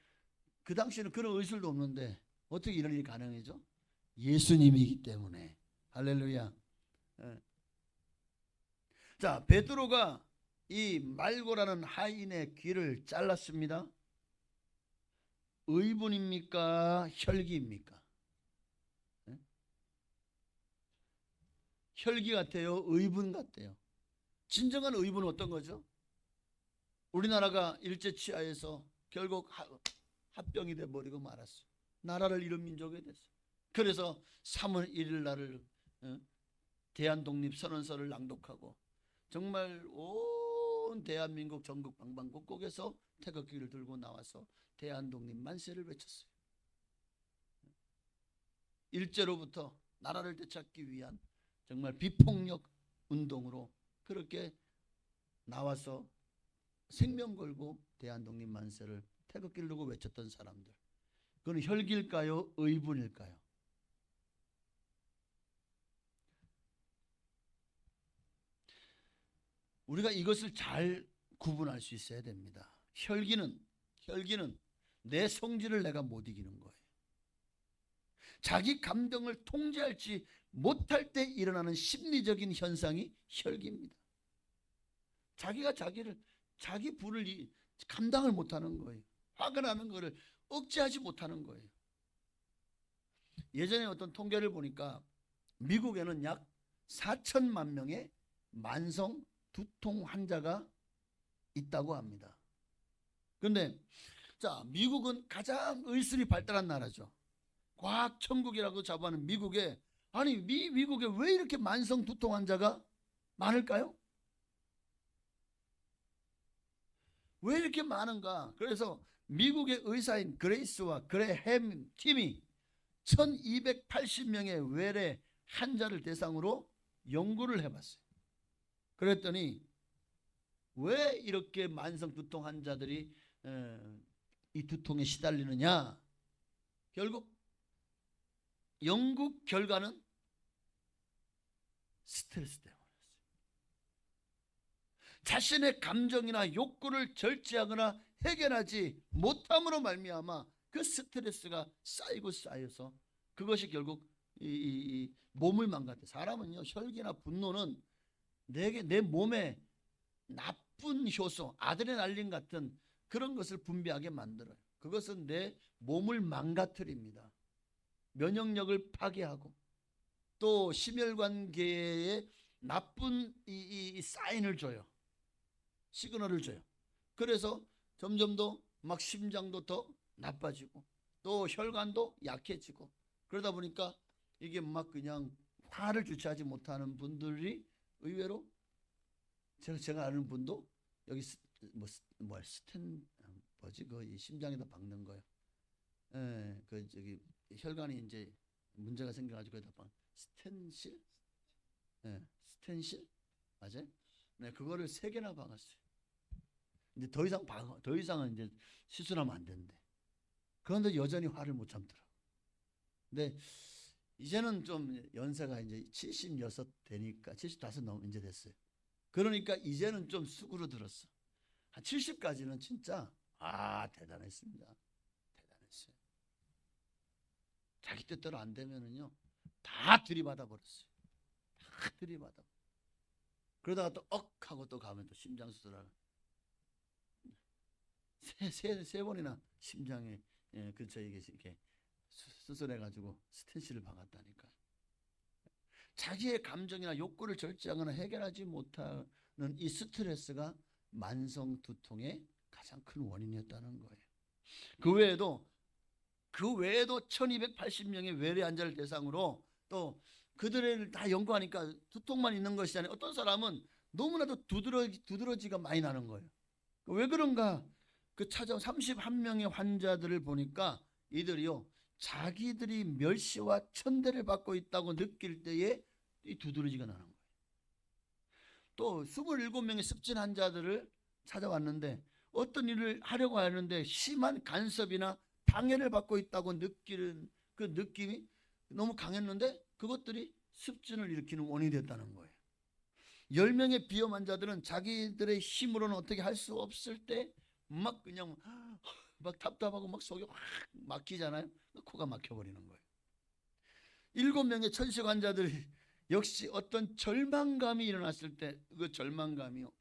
그 당시에는 그런 의술도 없는데 어떻게 이런 일이 가능해져? 예수님이기 때문에. 할렐루야. 자, 베드로가 이 말고라는 하인의 귀를 잘랐습니다. 의분입니까? 혈기입니까? 혈기 같아요? 의분 같아요? 진정한 의분은 어떤 거죠? 우리나라가 일제치하에서 결국 합병이 돼버리고 말았어요. 나라를 잃은 민족이 됐어요. 그래서 3월 1일 날을 대한독립선언서를 낭독하고 정말 온 대한민국 전국 방방곡곡에서 태극기를 들고 나와서 대한독립 만세를 외쳤어요. 일제로부터 나라를 되찾기 위한 정말 비폭력 운동으로 그렇게 나와서 생명 걸고 대한독립 만세를 태극기를 들고 외쳤던 사람들, 그건 혈기일까요? 의분일까요? 우리가 이것을 잘 구분할 수 있어야 됩니다. 혈기는 내 성질을 내가 못 이기는 거예요. 자기 감정을 통제하지 못할 때 일어나는 심리적인 현상이 혈기입니다. 자기가 자기 불을 감당을 못하는 거예요. 화가 나는 거를 억제하지 못하는 거예요. 예전에 어떤 통계를 보니까 미국에는 약 4천만 명의 만성 두통 환자가 있다고 합니다. 그런데 자, 미국은 가장 의술이 발달한 나라죠. 과학 천국이라고 자부하는 미국에, 아니 미국에 왜 이렇게 만성 두통 환자가 많을까요? 왜 이렇게 많은가? 그래서 미국의 의사인 그레이스와 그레햄 팀이 1280명의 외래 환자를 대상으로 연구를 해봤어요. 그랬더니 왜 이렇게 만성 두통 환자들이 이 두통에 시달리느냐? 결국 연구 결과는 스트레스 때문이었어요. 자신의 감정이나 욕구를 절제하거나 해결하지 못함으로 말미암아 그 스트레스가 쌓이고 쌓여서 그것이 결국 이 몸을 망가뜨려. 사람은요, 혈기나 분노는 내 몸에 나쁜 효소, 아드레날린 같은 그런 것을 분비하게 만들어요. 그것은 내 몸을 망가뜨립니다. 면역력을 파괴하고 또 심혈관계에 나쁜 이 사인을 줘요. 시그널을 줘요. 그래서 점점 더 막 심장도 더 나빠지고 또 혈관도 약해지고, 그러다 보니까 이게 막 그냥 화를 주체하지 못하는 분들이 의외로 제가 아는 분도 여기 뭐지 그 심장에다 박는 거예요. 예, 그 저기 혈관이 이제 문제가 생겨가지고 거기다 박 스텐실, 예, 스텐실 맞아요? 네, 그거를 3개나 박았어요. 근데 더 이상은 이제 시술하면 안 된대. 그런데 여전히 화를 못 참더라고. 근데 이제는 좀 연세가 이제 76 되니까 75 넘 이제 됐어요. 그러니까 이제는 좀 수그러들었어. 한 70까지는 진짜 대단했습니다. 대단했어요. 자기 뜻대로 안 되면은요 다 들이받아 버렸어요. 다 들이받아. 그러다가 또 하고 또 가면 또 심장 수술하고 세 번이나 심장에 근처에 이렇게 수술해가지고 스텐실을 박았다니까. 자기의 감정이나 욕구를 절제하거나 해결하지 못하는 이 스트레스가 만성 두통의 가장 큰 원인이었다는 거예요. 그 외에도 1280명의 외래 환자를 대상으로 또 그들을 다 연구하니까 두통만 있는 것이 아니라 어떤 사람은 너무나도 두드러지가 많이 나는 거예요. 왜 그런가? 그 찾아온 31명의 환자들을 보니까 이들이요, 자기들이 멸시와 천대를 받고 있다고 느낄 때에 이 두드러지가 나는 거예요. 또 27명의 습진 환자들을 찾아왔는데 어떤 일을 하려고 하는데 심한 간섭이나 방해를 받고 있다고 느끼는 그 느낌이 너무 강했는데 그것들이 습진을 일으키는 원인이 됐다는 거예요. 10명의 비염 환자들은 자기들의 힘으로는 어떻게 할 수 없을 때 막 그냥 막 답답하고 막 속이 확 막히잖아요. 코가 막혀버리는 거예요. 7명의 천식 환자들 역시 어떤 절망감이 일어났을 때 그 절망감이요,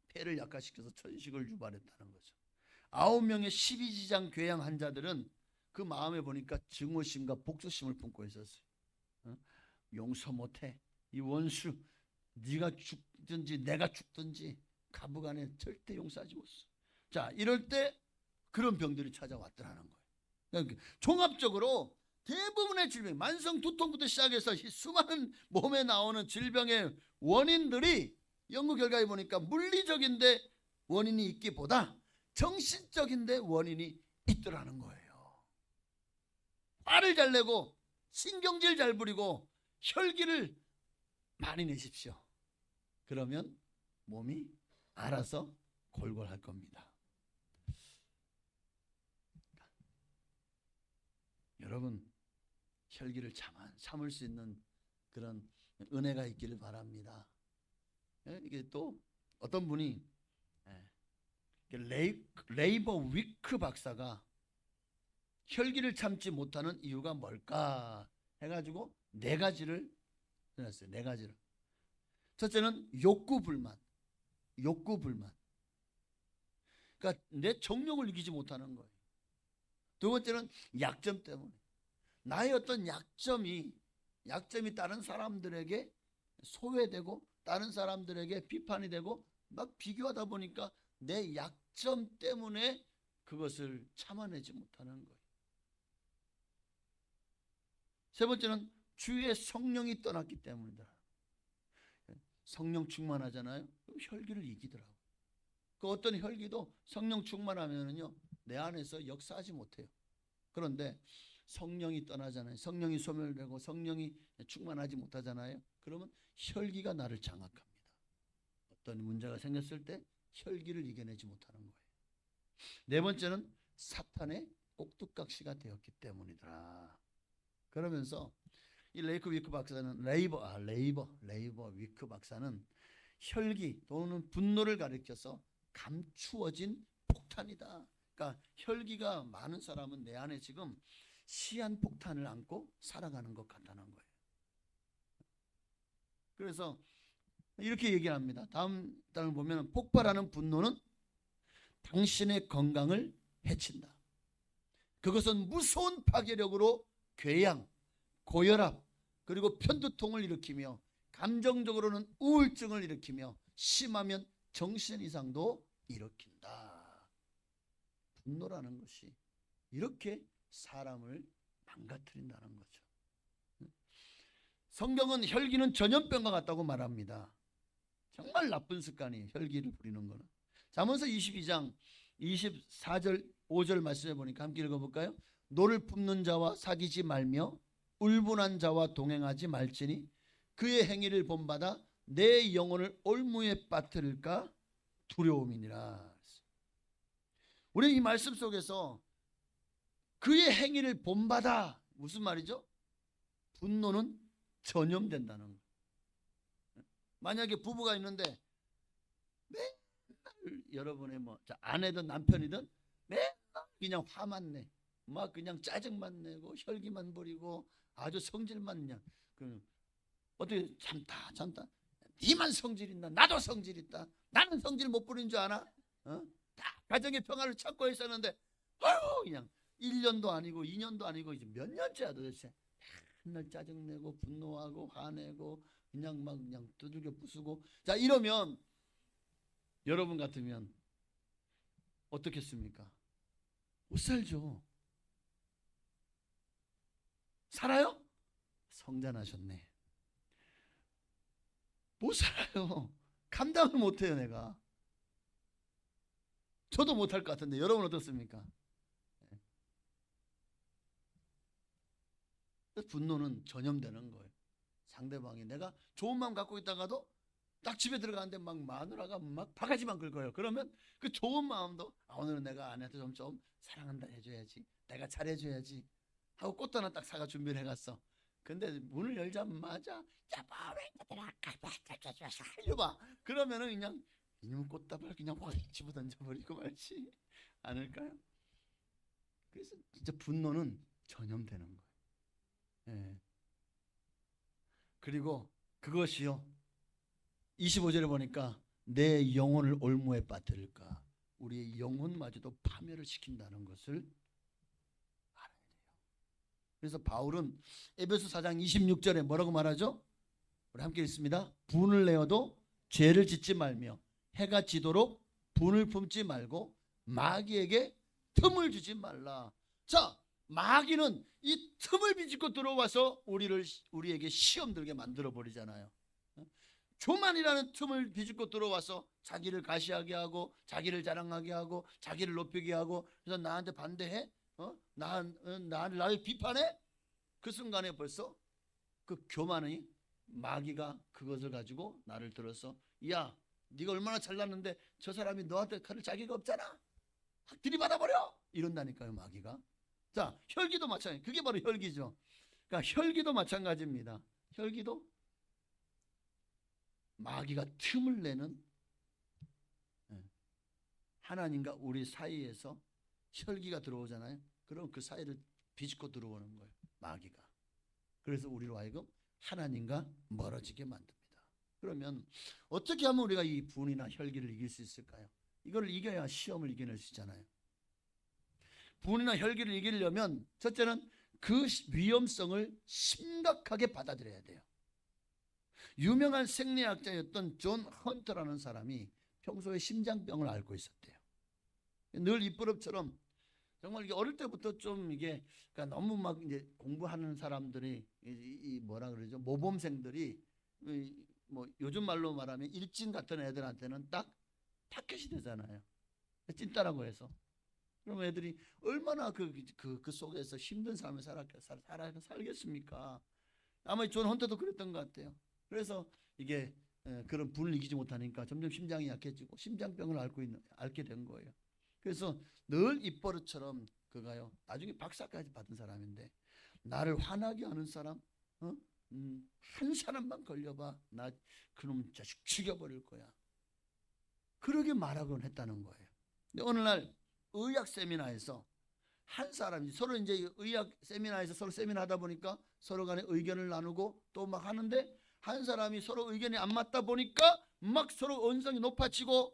폐를 약화시켜서 천식을 유발했다는 거죠. 9명의 12지장 궤양 환자들은 그 마음에 보니까 증오심과 복수심을 품고 있었어요. 용서 못해. 이 원수, 네가 죽든지 내가 죽든지 가부간에 절대 용서하지 못해. 자, 이럴 때 그런 병들이 찾아왔더라는 거예요. 그러니까 종합적으로 대부분의 질병, 만성 두통부터 시작해서 수많은 몸에 나오는 질병의 원인들이 연구 결과에 보니까 물리적인데 원인이 있기보다 정신적인데 원인이 있더라는 거예요. 화를 잘 내고 신경질 잘 부리고 혈기를 많이 내십시오. 그러면 몸이 알아서 골골할 겁니다. 여러분, 혈기를 참을 수 있는 그런 은혜가 있기를 바랍니다. 이게 또 어떤 분이 레이버 위크 박사가 혈기를 참지 못하는 이유가 뭘까 해가지고 4가지를 해놨어요. 4가지를. 첫째는 욕구 불만. 그러니까 내 정욕을 이기지 못하는 거예요. 두 번째는 약점 때문에. 나의 어떤 약점이 다른 사람들에게 소외되고 다른 사람들에게 비판이 되고 막 비교하다 보니까 내 약점 때문에 그것을 참아내지 못하는 거예요. 세 번째는 주위의 성령이 떠났기 때문이다. 성령 충만하잖아요. 그럼 혈기를 이기더라고요. 그 어떤 혈기도 성령 충만하면은요, 내 안에서 역사하지 못해요. 그런데 성령이 떠나잖아요. 성령이 소멸되고 성령이 충만하지 못하잖아요. 그러면 혈기가 나를 장악합니다. 어떤 문제가 생겼을 때 혈기를 이겨내지 못하는 거예요. 네 번째는 사탄의 꼭두각시가 되었기 때문이더라. 그러면서 이 레이버 위크 박사는 혈기 또는 분노를 가리켜서 감추어진 폭탄이다. 그러니까 혈기가 많은 사람은 내 안에 지금 시한폭탄을 안고 살아가는 것 같다는 거예요. 그래서 이렇게 얘기합니다. 다음 단을 보면 폭발하는 분노는 당신의 건강을 해친다. 그것은 무서운 파괴력으로 궤양, 고혈압, 그리고 편두통을 일으키며 감정적으로는 우울증을 일으키며 심하면 정신 이상도 일으킨다. 분노라는 것이 이렇게 사람을 망가뜨린다는 거죠. 성경은 혈기는 전염병과 같다고 말합니다. 정말 나쁜 습관이에요. 혈기를 부리는 거는. 잠언서 22장 24절 5절 말씀해 보니까 함께 읽어볼까요? 노를 품는 자와 사귀지 말며 울분한 자와 동행하지 말지니 그의 행위를 본받아 내 영혼을 올무에 빠뜨릴까 두려움이니라. 우리 이 말씀 속에서 그의 행위를 본받아, 무슨 말이죠? 분노는 전염된다는 거예요. 만약에 부부가 있는데 맨날 여러분의 아내든 남편이든 맨날 그냥 화만 내, 막 그냥 짜증만 내고 혈기만 부리고 아주 성질만 그냥 어떻게 참다 니만 성질 있나? 나도 성질 있다. 나는 성질 못 부린 줄 아나? 다 가정의 평화를 찾고 있었는데 그냥 1년도 아니고 2년도 아니고 이제 몇 년째야 도대체. 맨날 짜증내고 분노하고 화내고 그냥 두들겨 부수고, 자 이러면 여러분 같으면 어떻겠습니까? 못 살죠. 살아요? 성장하셨네. 못 살아요. 감당을 못해요. 내가. 저도 못할 것 같은데 여러분 어떻습니까? 분노는 전염되는 거예요. 상대방이 내가 좋은 마음 갖고 있다가도 딱 집에 들어가는데 막 마누라가 막 바가지만 긁어요. 그러면 그 좋은 마음도 오늘은 내가 아내한테 좀 사랑한다 해줘야지, 내가 잘해줘야지 하고 꽃 하나 딱 사가 준비를 해갔어. 근데 문을 열자마자 야봐 왜 이러봐. 그러면은 그냥 이놈 꽃다발 그냥 확 집어 던져버리고 말지 않을까요? 그래서 진짜 분노는 전염되는 거예요. 예. 그리고 그것이요 25절에 보니까 내 영혼을 올무에 빠뜨릴까, 우리의 영혼마저도 파멸을 시킨다는 것을 알아야 돼요. 그래서 바울은 에베소 4장 26절에 뭐라고 말하죠? 우리 함께 읽습니다. 분을 내어도 죄를 짓지 말며 해가 지도록 분을 품지 말고 마귀에게 틈을 주지 말라. 자, 마귀는 이 틈을 비집고 들어와서 우리에게 시험 들게 만들어 버리잖아요. 교만이라는 틈을 비집고 들어와서 자기를 가시하게 하고 자기를 자랑하게 하고 자기를 높이게 하고, 그래서 나한테 반대해, 나를 비판해. 그 순간에 벌써 그 교만이 마귀가 그것을 가지고 나를 들어서 야 네가 얼마나 잘났는데 저 사람이 너한테 가를 자기가 없잖아, 들이받아버려 이런다니까요 마귀가. 자, 혈기도 마찬가지. 그게 바로 혈기죠. 그러니까 혈기도 마찬가지입니다. 혈기도 마귀가 틈을 내는, 하나님과 우리 사이에서 혈기가 들어오잖아요. 그럼 그 사이를 비집고 들어오는 거예요 마귀가. 그래서 우리로 하여금 하나님과 멀어지게 만듭니다. 그러면 어떻게 하면 우리가 이 분이나 혈기를 이길 수 있을까요? 이걸 이겨야 시험을 이겨낼 수 있잖아요. 분이나 혈기를 이기려면 첫째는 그 위험성을 심각하게 받아들여야 돼요. 유명한 생리학자였던 존 헌터라는 사람이 평소에 심장병을 앓고 있었대요. 늘 이쁘럽처럼 정말 이게 어릴 때부터 좀 이게 그러니까 너무 막 이제 공부하는 사람들이 이 뭐라 그러죠? 모범생들이 뭐 요즘 말로 말하면 일진 같은 애들한테는 딱 타켓이 되잖아요. 찐따라고 해서. 그럼 애들이 얼마나 그 속에서 힘든 삶을 살겠습니까? 아마 존 헌터도 그랬던 것 같아요. 그래서 이게 그런 분을 이기지 못하니까 점점 심장이 약해지고 심장병을 앓게 된 거예요. 그래서 늘 입버릇처럼 그가요 나중에 박사까지 받은 사람인데 나를 화나게 하는 사람, 한 사람만 걸려봐 나 그놈 자식 죽여버릴 거야, 그러게 말하곤 했다는 거예요. 근데 어느 날 의학 세미나에서 한 사람이 서로 이제 의학 세미나에서 서로 세미나 하다 보니까 서로 간에 의견을 나누고 또 막 하는데 한 사람이 서로 의견이 안 맞다 보니까 막 서로 언성이 높아지고,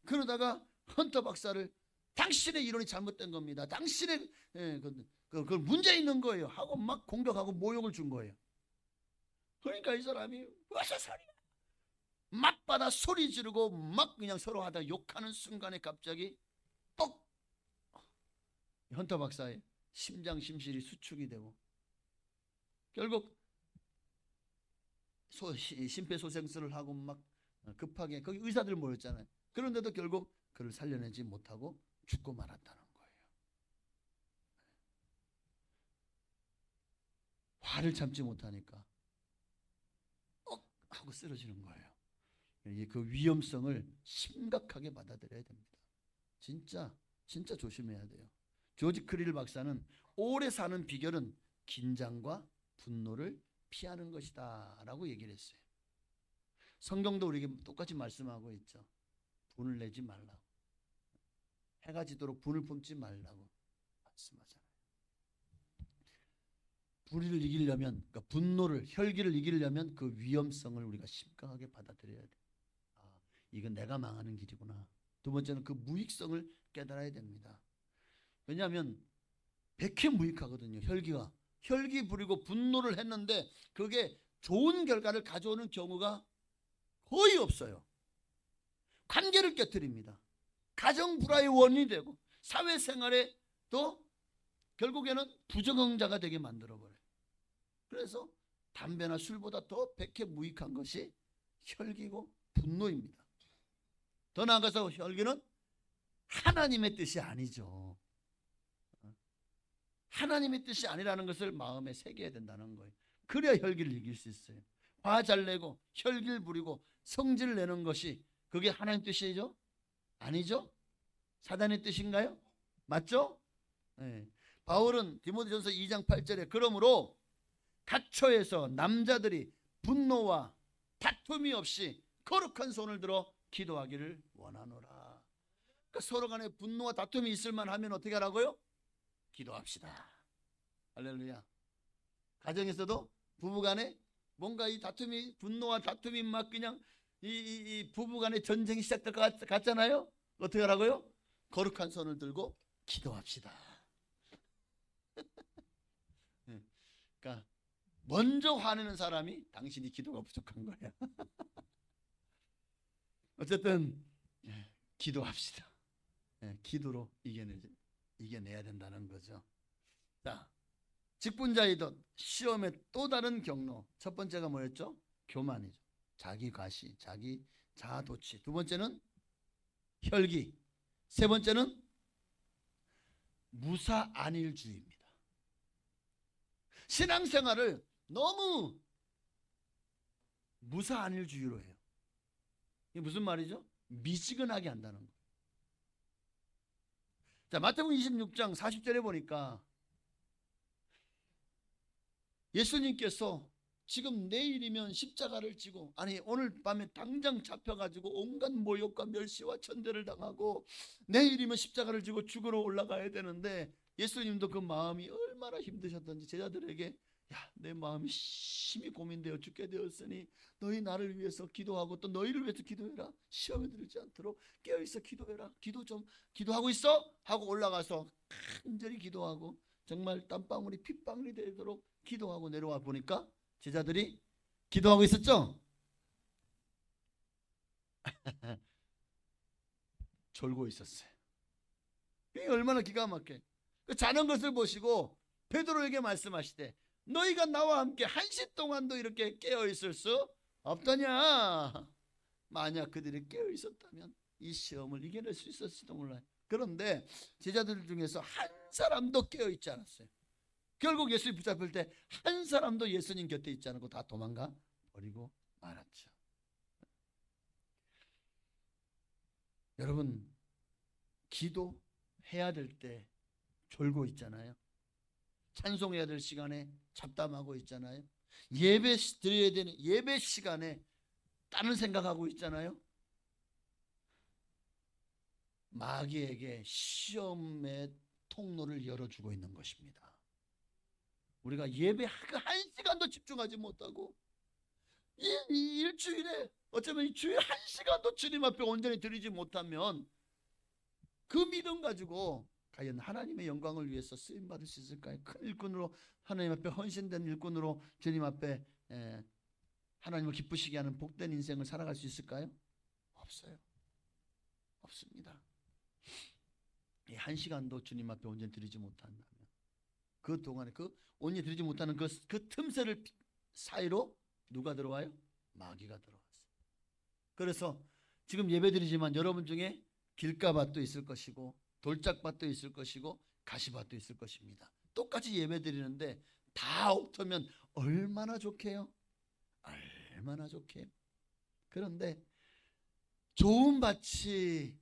그러다가 헌터 박사를 당신의 이론이 잘못된 겁니다, 당신의 그 문제 있는 거예요 하고 막 공격하고 모욕을 준 거예요. 그러니까 이 사람이 어서 소리야 맞받아 소리 지르고 막 그냥 서로 하다 욕하는 순간에 갑자기 뻑 헌터 박사의 심장 심실이 수축이 되고 결국 심폐소생술을 하고 막 급하게 거기 의사들 모였잖아요. 그런데도 결국 그를 살려내지 못하고 죽고 말았다는 거예요. 화를 참지 못하니까 하고 쓰러지는 거예요. 그 위험성을 심각하게 받아들여야 됩니다. 진짜 조심해야 돼요. 조지 크릴 박사는 오래 사는 비결은 긴장과 분노를 피하는 것이다 라고 얘기를 했어요. 성경도 우리에게 똑같이 말씀하고 있죠. 분을 내지 말라고, 해가 지도록 분을 품지 말라고 말씀하잖아요. 불의를 이기려면, 그러니까 분노를, 혈기를 이기려면 그 위험성을 우리가 심각하게 받아들여야 돼. 이건 내가 망하는 길이구나. 두 번째는 그 무익성을 깨달아야 됩니다. 왜냐하면 백해 무익하거든요. 혈기가 혈기 부리고 분노를 했는데 그게 좋은 결과를 가져오는 경우가 거의 없어요. 관계를 깨뜨립니다. 가정 불화의 원인이 되고 사회생활에 또 결국에는 부적응자가 되게 만들어버려요. 그래서 담배나 술보다 더 백해무익한 것이 혈기고 분노입니다. 더 나아가서 혈기는 하나님의 뜻이 아니죠. 하나님의 뜻이 아니라는 것을 마음에 새겨야 된다는 거예요. 그래야 혈기를 이길 수 있어요. 화 잘 내고 혈기를 부리고 성질 내는 것이 그게 하나님 뜻이죠? 아니죠? 사단의 뜻인가요? 맞죠? 네. 바울은 디모데전서 2장 8절에 그러므로 각처에서 남자들이 분노와 다툼이 없이 거룩한 손을 들어 기도하기를 원하노라. 그러니까 서로 간에 분노와 다툼이 있을 만하면 어떻게 하라고요? 기도합시다. 할렐루야. 가정에서도 부부간에 뭔가 이 다툼이 분노와 다툼이 막 그냥 이 부부간의 전쟁이 시작될 것 같잖아요. 어떻게 하라고요? 거룩한 손을 들고 기도합시다. 그러니까 먼저 화내는 사람이 당신이 기도가 부족한 거야. 어쨌든 기도합시다. 기도로 이겨내야 된다는 거죠. 자, 직분자이든 시험의 또 다른 경로. 첫 번째가 뭐였죠? 교만이죠. 자기 과시, 자기 자아도취. 두 번째는 혈기. 세 번째는 무사안일주의입니다. 신앙생활을 너무 무사안일주의로 해요. 이게 무슨 말이죠? 미지근하게 한다는 거예요. 자, 마태복음 26장 40절에 보니까 예수님께서 지금 내일이면 십자가를 지고, 아니 오늘 밤에 당장 잡혀가지고 온갖 모욕과 멸시와 천대를 당하고 내일이면 십자가를 지고 죽으러 올라가야 되는데, 예수님도 그 마음이 얼마나 힘드셨던지 제자들에게 야, 내 마음이 심히 고민되어 죽게 되었으니 너희 나를 위해서 기도하고 또 너희를 위해서 기도해라. 시험에 들지 않도록 깨어있어 기도해라. 기도하고 있어? 하고 올라가서 간절히 기도하고 정말 땀방울이 핏방울이 되도록 기도하고 내려와 보니까 제자들이 기도하고 있었죠? 졸고 있었어요. 이게 얼마나 기가 막혀. 그 자는 것을 보시고 베드로에게 말씀하시되 너희가 나와 함께 1시 동안도 이렇게 깨어있을 수 없더냐. 만약 그들이 깨어있었다면 이 시험을 이겨낼 수 있었을지도 몰라요. 그런데 제자들 중에서 한 사람도 깨어있지 않았어요. 결국 예수님 붙잡힐 때 한 사람도 예수님 곁에 있지 않고 다 도망가 버리고 말았죠. 여러분, 기도해야 될 때 졸고 있잖아요. 찬송해야 될 시간에 잡담하고 있잖아요. 예배 드려야 되는 예배 시간에 다른 생각하고 있잖아요. 마귀에게 시험의 통로를 열어주고 있는 것입니다. 우리가 예배 한 시간도 집중하지 못하고 이 일주일에 어쩌면 이 주일 한 시간도 주님 앞에 온전히 드리지 못하면 그 믿음 가지고 과연 하나님의 영광을 위해서 쓰임받을 수 있을까요? 큰 일꾼으로 하나님 앞에 헌신된 일꾼으로 주님 앞에 하나님을 기쁘시게 하는 복된 인생을 살아갈 수 있을까요? 없어요. 없습니다. 이 한 시간도 주님 앞에 온전히 드리지 못한다면 그 동안에 그 온전히 드리지 못하는 그 틈새를 사이로 누가 들어와요? 마귀가 들어왔어요. 그래서 지금 예배드리지만 여러분 중에 길가밭도 있을 것이고 돌짝밭도 있을 것이고 가시밭도 있을 것입니다. 똑같이 예배드리는데 다 옥터면 얼마나 좋게요? 얼마나 좋게요? 그런데 좋은 밭이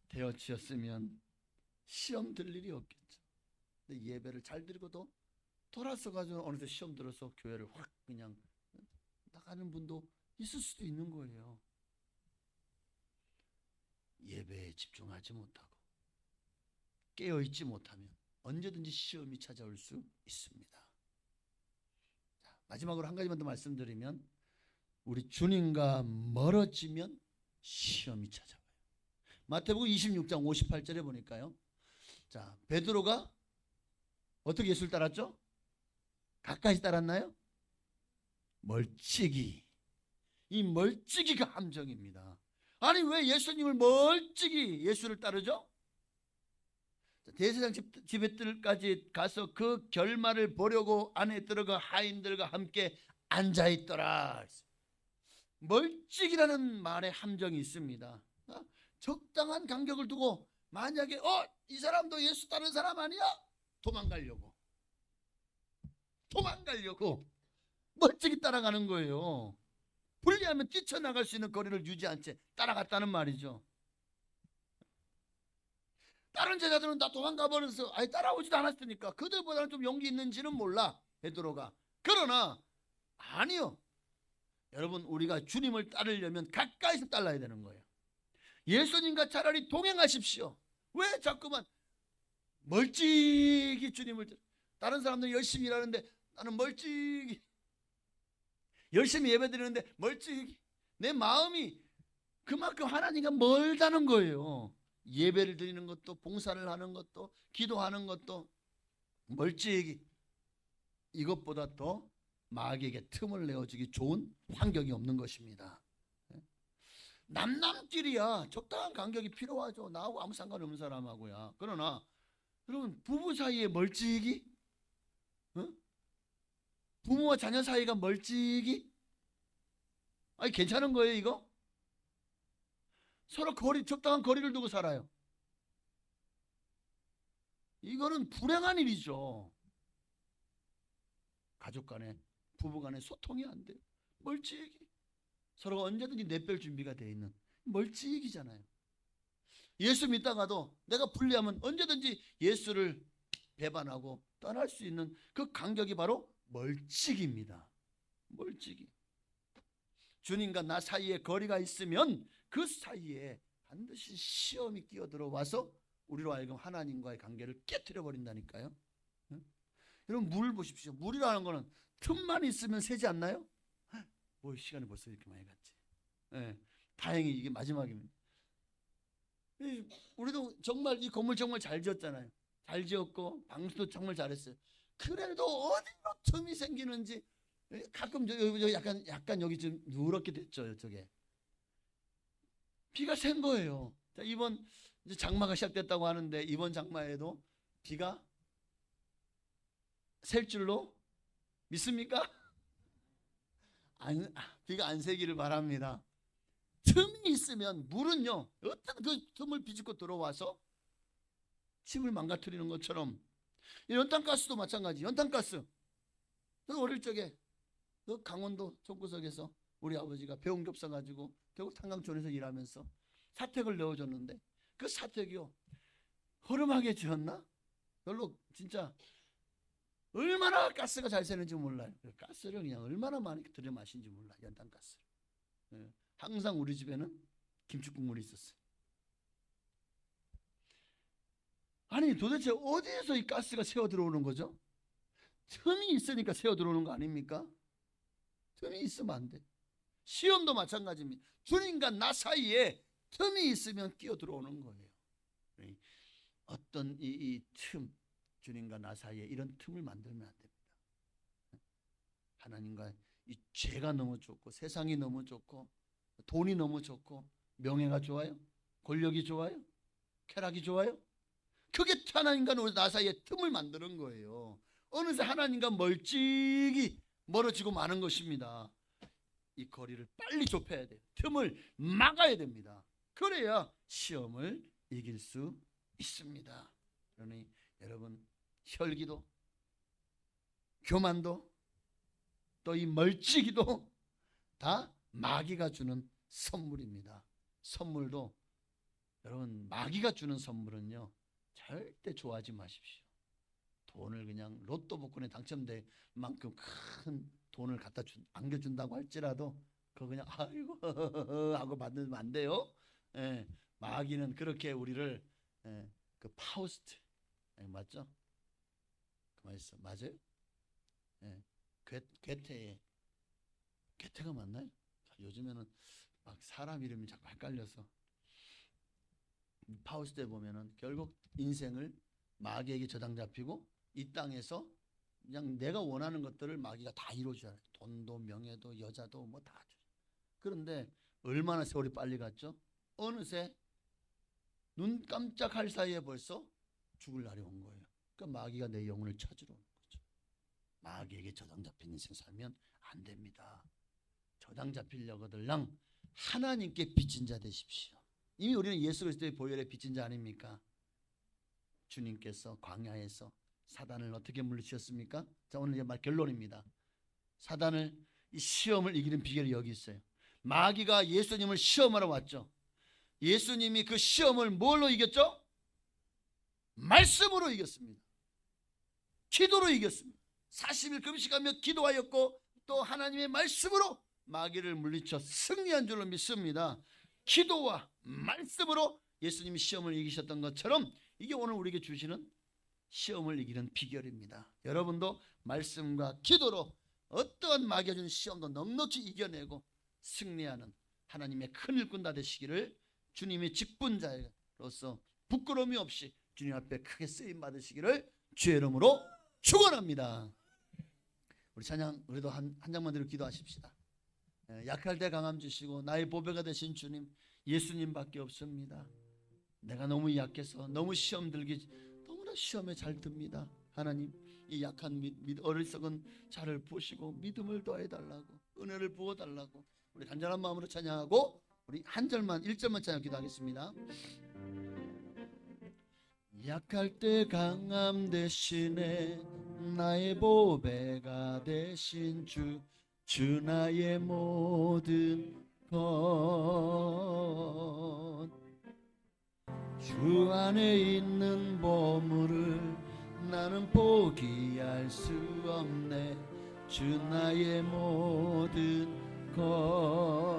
되어지었으면 시험 들 일이 없겠죠. 근데 예배를 잘 드리고도 돌아서 가지고 어느새 시험 들어서 교회를 확 그냥 나가는 분도 있을 수도 있는 거예요. 예배에 집중하지 못하고 깨어있지 못하면 언제든지 시험이 찾아올 수 있습니다. 자, 마지막으로 한 가지만 더 말씀드리면 우리 주님과 멀어지면 시험이 찾아와요. 마태복음 26장 58절에 보니까요. 자, 베드로가 어떻게 예수를 따랐죠? 가까이 따랐나요? 멀찍이. 이 멀찍이가 함정입니다. 아니 왜 예수님을 멀찍이 예수를 따르죠? 대제사장 집에들까지 가서 그 결말을 보려고 안에 들어가 하인들과 함께 앉아있더라. 멀찍이라는 말에 함정이 있습니다. 적당한 간격을 두고 만약에 이 사람도 예수 따르는 사람 아니야? 도망가려고 멀찍이 따라가는 거예요. 불리하면 뛰쳐나갈 수 있는 거리를 유지한 채 따라갔다는 말이죠. 다른 제자들은 다 도망가 버려서 아예 따라오지도 않았으니까 그들보다는 좀 용기 있는지는 몰라 베드로가. 그러나 아니요. 여러분 우리가 주님을 따르려면 가까이서 따라야 되는 거예요. 예수님과 차라리 동행하십시오. 왜 자꾸만 멀찍이 주님을 다른 사람들은 열심히 일하는데 나는 멀찍이 열심히 예배드리는데 멀찍이 내 마음이 그만큼 하나님과 멀다는 거예요. 예배를 드리는 것도 봉사를 하는 것도 기도하는 것도 멀찍이 이것보다 더 마귀에게 틈을 내어주기 좋은 환경이 없는 것입니다. 남남끼리야 적당한 간격이 필요하죠. 나하고 아무 상관없는 사람하고야. 그러나 여러분 부부 사이에 멀찍이 부모와 자녀 사이가 멀찍이 아니 괜찮은 거예요 이거? 서로 적당한 거리를 두고 살아요. 이거는 불행한 일이죠. 가족 간에 부부 간에 소통이 안 돼요. 멀찍이 서로가 언제든지 내뺄 준비가 돼 있는 멀찍이잖아요. 예수 믿다가도 내가 불리하면 언제든지 예수를 배반하고 떠날 수 있는 그 간격이 바로 멀찍이입니다. 멀찍이. 주님과 나 사이에 거리가 있으면 그 사이에 반드시 시험이 끼어들어와서 우리로 하여금 하나님과의 관계를 깨트려 버린다니까요. 여러분 물을 보십시오. 물이라는 거는 틈만 있으면 새지 않나요? 뭐 시간이 벌써 이렇게 많이 갔지. 다행히 이게 마지막입니다. 우리도 정말 이 건물 정말 잘 지었잖아요. 잘 지었고 방수도 정말 잘했어요. 그래도 어디로 틈이 생기는지 가끔 약간 여기 좀 누렇게 됐죠. 이쪽에 비가 샌 거예요. 자, 이번 이제 장마가 시작됐다고 하는데 이번 장마에도 비가 셀 줄로 믿습니까? 비가 안 새기를 바랍니다. 틈이 있으면 물은요 어떤 그 틈을 비집고 들어와서 집을 망가뜨리는 것처럼 연탄가스도 마찬가지. 연탄가스 저는 어릴 적에 그 강원도 총구석에서 우리 아버지가 배운 게 없어가지고 결국 탄광촌에서 일하면서 사택을 내어줬는데 그 사택이요 허름하게 지었나? 별로 진짜 얼마나 가스가 잘 새는지 몰라요. 가스를 그냥 얼마나 많이 들여 마신지 몰라. 연탄가스. 항상 우리 집에는 김치국물이 있었어요. 아니 도대체 어디에서 이 가스가 새어 들어오는 거죠? 틈이 있으니까 새어 들어오는 거 아닙니까? 틈이 있으면 안 돼. 시험도 마찬가지입니다. 주님과 나 사이에 틈이 있으면 끼어 들어오는 거예요. 어떤 이 틈, 주님과 나 사이에 이런 틈을 만들면 안 됩니다. 하나님과 이 죄가 너무 좋고 세상이 너무 좋고 돈이 너무 좋고 명예가 좋아요? 권력이 좋아요? 쾌락이 좋아요? 그게 하나님과 나 사이에 틈을 만드는 거예요. 어느새 하나님과 멀찍이 멀어지고 마는 것입니다. 이 거리를 빨리 좁혀야 돼요. 틈을 막아야 됩니다. 그래야 시험을 이길 수 있습니다. 그러니 여러분 혈기도 교만도 또 이 멀찍이도 다 마귀가 주는 선물입니다. 선물도 여러분 마귀가 주는 선물은요 절대 좋아하지 마십시오. 돈을 그냥 로또 복권에 당첨될 만큼 큰 돈을 갖다 안겨준다고 할지라도 그거 그냥 아이고 하고 받으면 안 돼요. 마귀는 그렇게 우리를 그 파우스트 맞죠? 그 말 있어 맞아요? 괴테가 맞나요? 요즘에는 막 사람 이름이 자꾸 헷갈려서 파우스트에 보면은 결국 인생을 마귀에게 저당 잡히고 이 땅에서 그냥 내가 원하는 것들을 마귀가 다 이루어줘요. 돈도 명예도 여자도 뭐 다 줘. 그런데 얼마나 세월이 빨리 갔죠? 어느새 눈 깜짝할 사이에 벌써 죽을 날이 온 거예요. 그러니까 마귀가 내 영혼을 찾으러 오는 거죠. 마귀에게 저당 잡힌 인생 살면 안 됩니다. 저당 잡히려거들랑 하나님께 빚진 자 되십시오. 이미 우리는 예수 그리스도의 보혈에 빚진 자 아닙니까? 주님께서 광야에서 사단을 어떻게 물리치셨습니까? 자, 오늘 이제 말 결론입니다. 사단을, 이 시험을 이기는 비결이 여기 있어요. 마귀가 예수님을 시험하러 왔죠. 예수님이 그 시험을 뭘로 이겼죠? 말씀으로 이겼습니다. 기도로 이겼습니다. 40일 금식하며 기도하였고 또 하나님의 말씀으로 마귀를 물리쳐 승리한 줄로 믿습니다. 기도와 말씀으로 예수님이 시험을 이기셨던 것처럼 이게 오늘 우리에게 주시는 시험을 이기는 비결입니다. 여러분도 말씀과 기도로 어떠한 마귀가 주는 시험도 넉넉히 이겨내고 승리하는 하나님의 큰 일꾼 다 되시기를 주님의 직분자로서 부끄러움이 없이 주님 앞에 크게 쓰임 받으시기를 주의 이름으로 축원합니다. 우리 찬양 그래도 한 장만 드리고 기도하십시다. 약할 때 강함 주시고 나의 보배가 되신 주님, 예수님밖에 없습니다. 내가 너무 약해서 너무 시험 들기 너무나 시험에 잘 듭니다. 하나님, 이 약한 어리석은 자를 보시고 믿음을 더해달라고, 은혜를 부어달라고 우리 간절한 마음으로 찬양하고 우리 한 절만 1절만 찬양 기도하겠습니다. 약할 때 강함 대신에 나의 보배가 되신 주 나의 모든 것, 주 안에 있는 보물을 나는 포기할 수 없네. 주 나의 모든 것,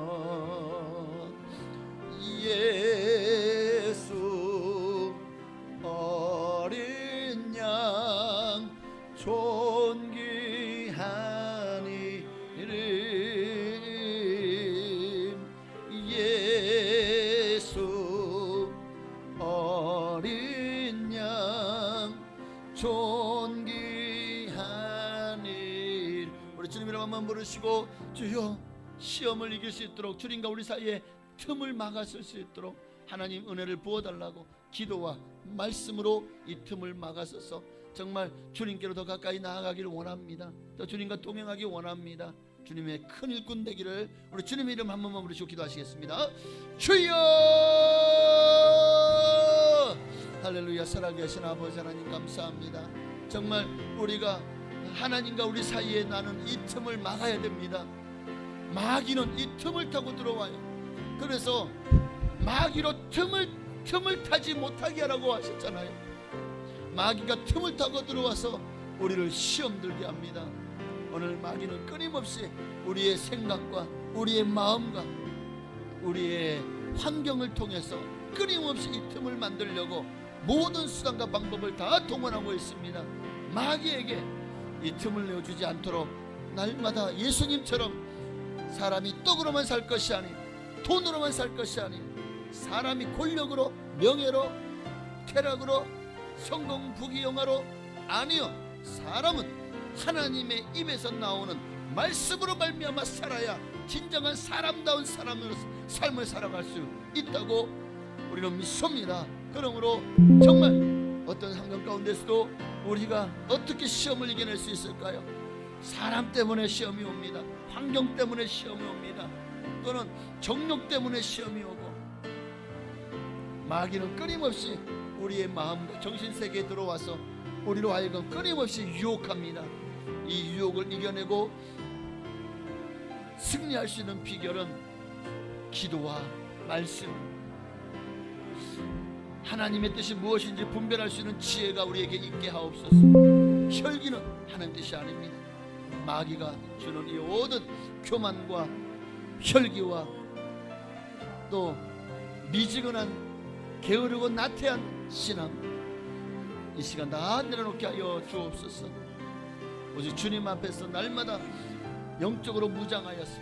예수 어린 양 존귀한 이름, 예수 어린 양 존귀한 일. 우리 주님 이름 한번 부르시고 주여 시험을 이길 수 있도록 주님과 우리 사이에 틈을 막아설 수 있도록 하나님 은혜를 부어달라고 기도와 말씀으로 이 틈을 막아서서 정말 주님께로 더 가까이 나아가기를 원합니다. 또 주님과 동행하기 원합니다. 주님의 큰 일꾼 되기를 우리 주님의 이름 한 번만 부르시고 기도하시겠습니다. 주여! 할렐루야. 살아계신 아버지 하나님 감사합니다. 정말 우리가 하나님과 우리 사이에 나는 이 틈을 막아야 됩니다. 마귀는 이 틈을 타고 들어와요. 그래서 마귀로 틈을 타지 못하게 하라고 하셨잖아요. 마귀가 틈을 타고 들어와서 우리를 시험 들게 합니다. 오늘 마귀는 끊임없이 우리의 생각과 우리의 마음과 우리의 환경을 통해서 끊임없이 이 틈을 만들려고 모든 수단과 방법을 다 동원하고 있습니다. 마귀에게 이 틈을 내어주지 않도록 날마다 예수님처럼 사람이 떡으로만 살 것이 아닌 돈으로만 살 것이 아닌 사람이 권력으로 명예로 쾌락으로 성공 부귀영화로 아니요, 사람은 하나님의 입에서 나오는 말씀으로 말미암아 살아야 진정한 사람다운 삶을 살아갈 수 있다고 우리는 믿습니다. 그러므로 정말 어떤 환경 가운데서도 우리가 어떻게 시험을 이겨낼 수 있을까요? 사람 때문에 시험이 옵니다. 환경 때문에 시험이 옵니다. 또는 정욕 때문에 시험이 오고, 마귀는 끊임없이 우리의 마음과 정신세계에 들어와서 우리로 하여금 끊임없이 유혹합니다. 이 유혹을 이겨내고 승리할 수 있는 비결은 기도와 말씀, 하나님의 뜻이 무엇인지 분별할 수 있는 지혜가 우리에게 있게 하옵소서. 혈기는 하나님 뜻이 아닙니다. 마귀가 주는 이 모든 교만과 혈기와 또 미지근한 게으르고 나태한 신앙, 이 시간 다 내려놓게 하여 주옵소서. 오직 주님 앞에서 날마다 영적으로 무장하여서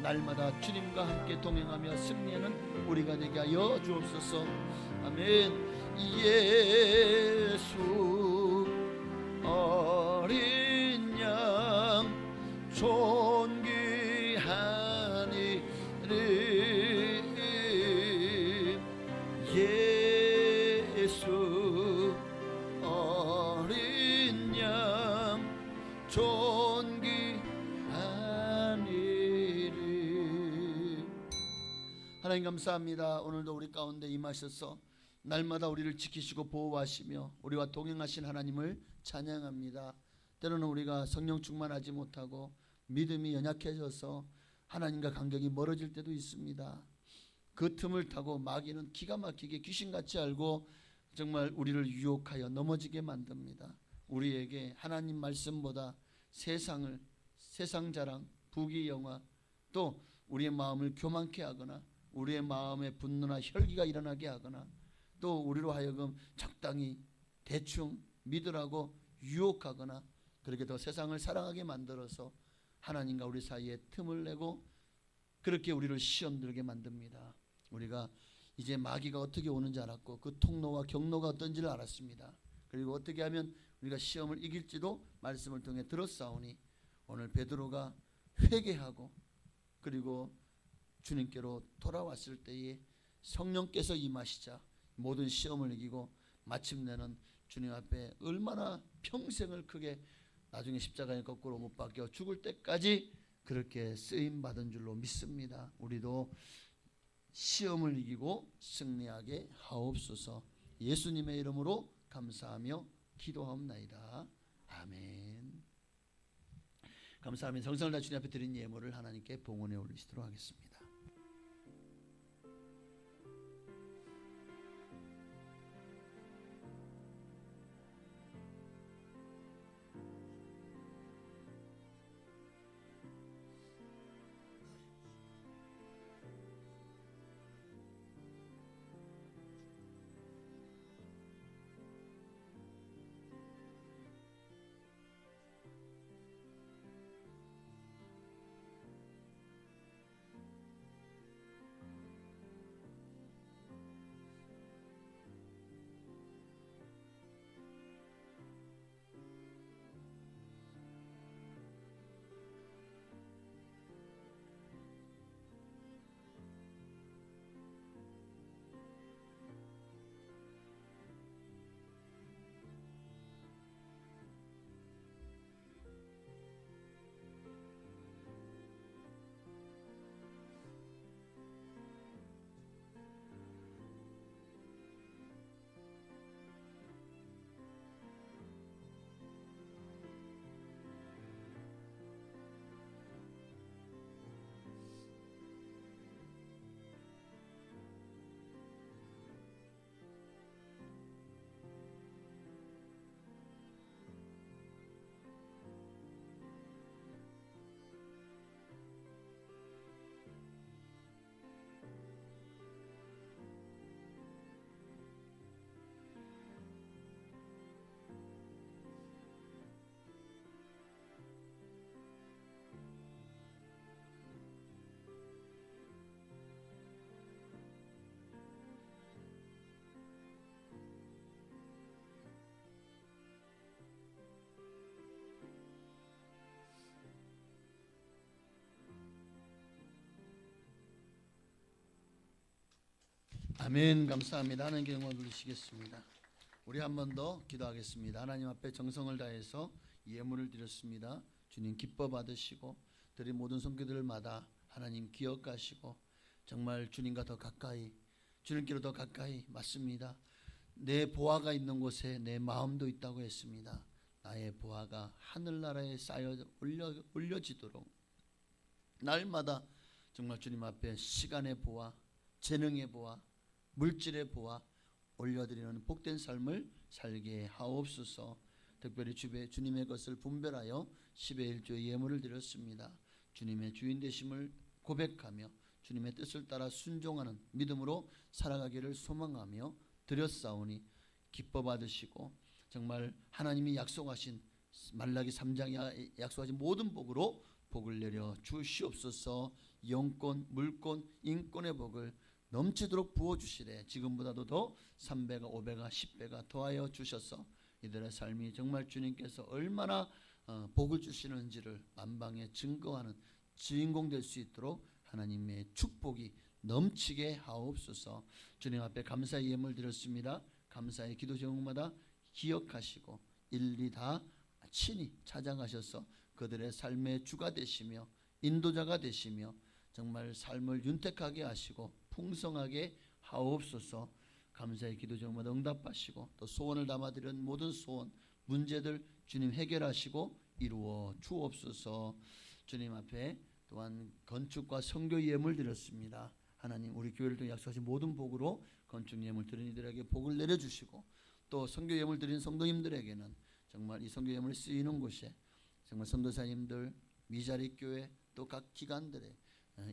날마다 주님과 함께 동행하며 승리하는 우리가 되게 하여 주옵소서. 아멘. 예수 어린 양 존귀한 이름 예수 어린 양 존귀한 이름. 하나님 감사합니다. 오늘도 우리 가운데 임하셔서 날마다 우리를 지키시고 보호하시며 우리와 동행하신 하나님을 찬양합니다. 때로는 우리가 성령 충만하지 못하고 믿음이 연약해져서 하나님과 간격이 멀어질 때도 있습니다. 그 틈을 타고 마귀는 기가 막히게 귀신같이 알고 정말 우리를 유혹하여 넘어지게 만듭니다. 우리에게 하나님 말씀보다 세상 자랑, 부귀영화, 또 우리의 마음을 교만케 하거나 우리의 마음에 분노나 혈기가 일어나게 하거나 또 우리로 하여금 적당히 대충 믿으라고 유혹하거나 그렇게 더 세상을 사랑하게 만들어서 하나님과 우리 사이에 틈을 내고 그렇게 우리를 시험 들게 만듭니다. 우리가 이제 마귀가 어떻게 오는지 알았고 그 통로와 경로가 어떤지를 알았습니다. 그리고 어떻게 하면 우리가 시험을 이길지도 말씀을 통해 들었사오니 오늘 베드로가 회개하고 그리고 주님께로 돌아왔을 때에 성령께서 임하시자 모든 시험을 이기고 마침내는 주님 앞에 얼마나 평생을 크게 나중에 십자가에 거꾸로 못 박혀 죽을 때까지 그렇게 쓰임 받은 줄로 믿습니다. 우리도 시험을 이기고 승리하게 하옵소서. 예수님의 이름으로 감사하며 기도하옵나이다. 아멘. 감사하며 정성을 다 주님 앞에 드린 예물을 하나님께 봉헌해 올리시도록 하겠습니다. 아멘. 감사합니다. 하나님께 영광 돌리시겠습니다. 우리 한 번 더 기도하겠습니다. 하나님 앞에 정성을 다해서 예물을 드렸습니다. 주님 기뻐 받으시고 드린 모든 손길들마다 하나님 기억하시고 정말 주님과 더 가까이 주님께로 더 가까이 맞습니다. 내 보화가 있는 곳에 내 마음도 있다고 했습니다. 나의 보화가 하늘나라에 쌓여 올려지도록 날마다 정말 주님 앞에 시간의 보화, 재능의 보화, 물질의 보화 올려드리는 복된 삶을 살게 하옵소서. 특별히 주님의 것을 분별하여 10의 1조의 예물을 드렸습니다. 주님의 주인 되심을 고백하며 주님의 뜻을 따라 순종하는 믿음으로 살아가기를 소망하며 드렸사오니 기뻐 받으시고 정말 하나님이 약속하신 말라기 3장에 약속하신 모든 복으로 복을 내려 주시옵소서. 영권, 물권, 인권의 복을 넘치도록 부어주시래. 지금보다도 더 3배가 5배가 10배가 더하여 주셔서 이들의 삶이 정말 주님께서 얼마나 복을 주시는지를 만방에 증거하는 주인공 될 수 있도록 하나님의 축복이 넘치게 하옵소서. 주님 앞에 감사의 예물 드렸습니다. 감사의 기도 제목마다 기억하시고 일일이 다 친히 찾아가셔서 그들의 삶의 주가 되시며 인도자가 되시며 정말 삶을 윤택하게 하시고 풍성하게 하옵소서. 감사의 기도 제목마다 응답하시고 또 소원을 담아드린 모든 소원 문제들 주님 해결하시고 이루어 주옵소서. 주님 앞에 또한 건축과 선교 예물 드렸습니다. 하나님 우리 교회를 통해 약속하신 모든 복으로 건축 예물 드린 이들에게 복을 내려주시고 또 선교 예물 드린 성도님들에게는 정말 이 선교 예물이 쓰이는 곳에 정말 선교사님들 미자리 교회 또 각 기관들의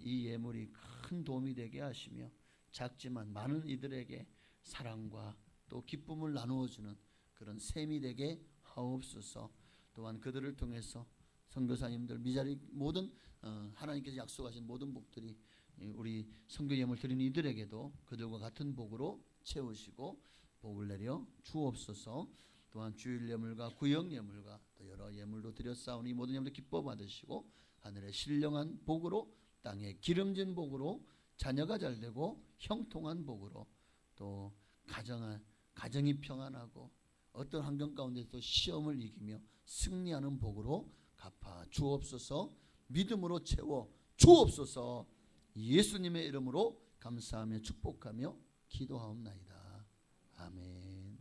이 예물이 큰 도움이 되게 하시며 작지만 많은 이들에게 사랑과 또 기쁨을 나누어주는 그런 셈이 되게 하옵소서. 또한 그들을 통해서 선교사님들 미자리 모든 하나님께서 약속하신 모든 복들이 우리 선교 예물 드린 이들에게도 그들과 같은 복으로 채우시고 복을 내려 주옵소서. 또한 주일 예물과 구역 예물과 또 여러 예물도 드렸사오니 모든 예물도 기뻐 받으시고 하늘의 신령한 복으로 땅에 기름진 복으로 자녀가 잘되고 형통한 복으로 또 가정이 평안하고 어떤 환경 가운데서 시험을 이기며 승리하는 복으로 갚아 주옵소서. 믿음으로 채워 주옵소서. 예수님의 이름으로 감사하며 축복하며 기도하옵나이다. 아멘.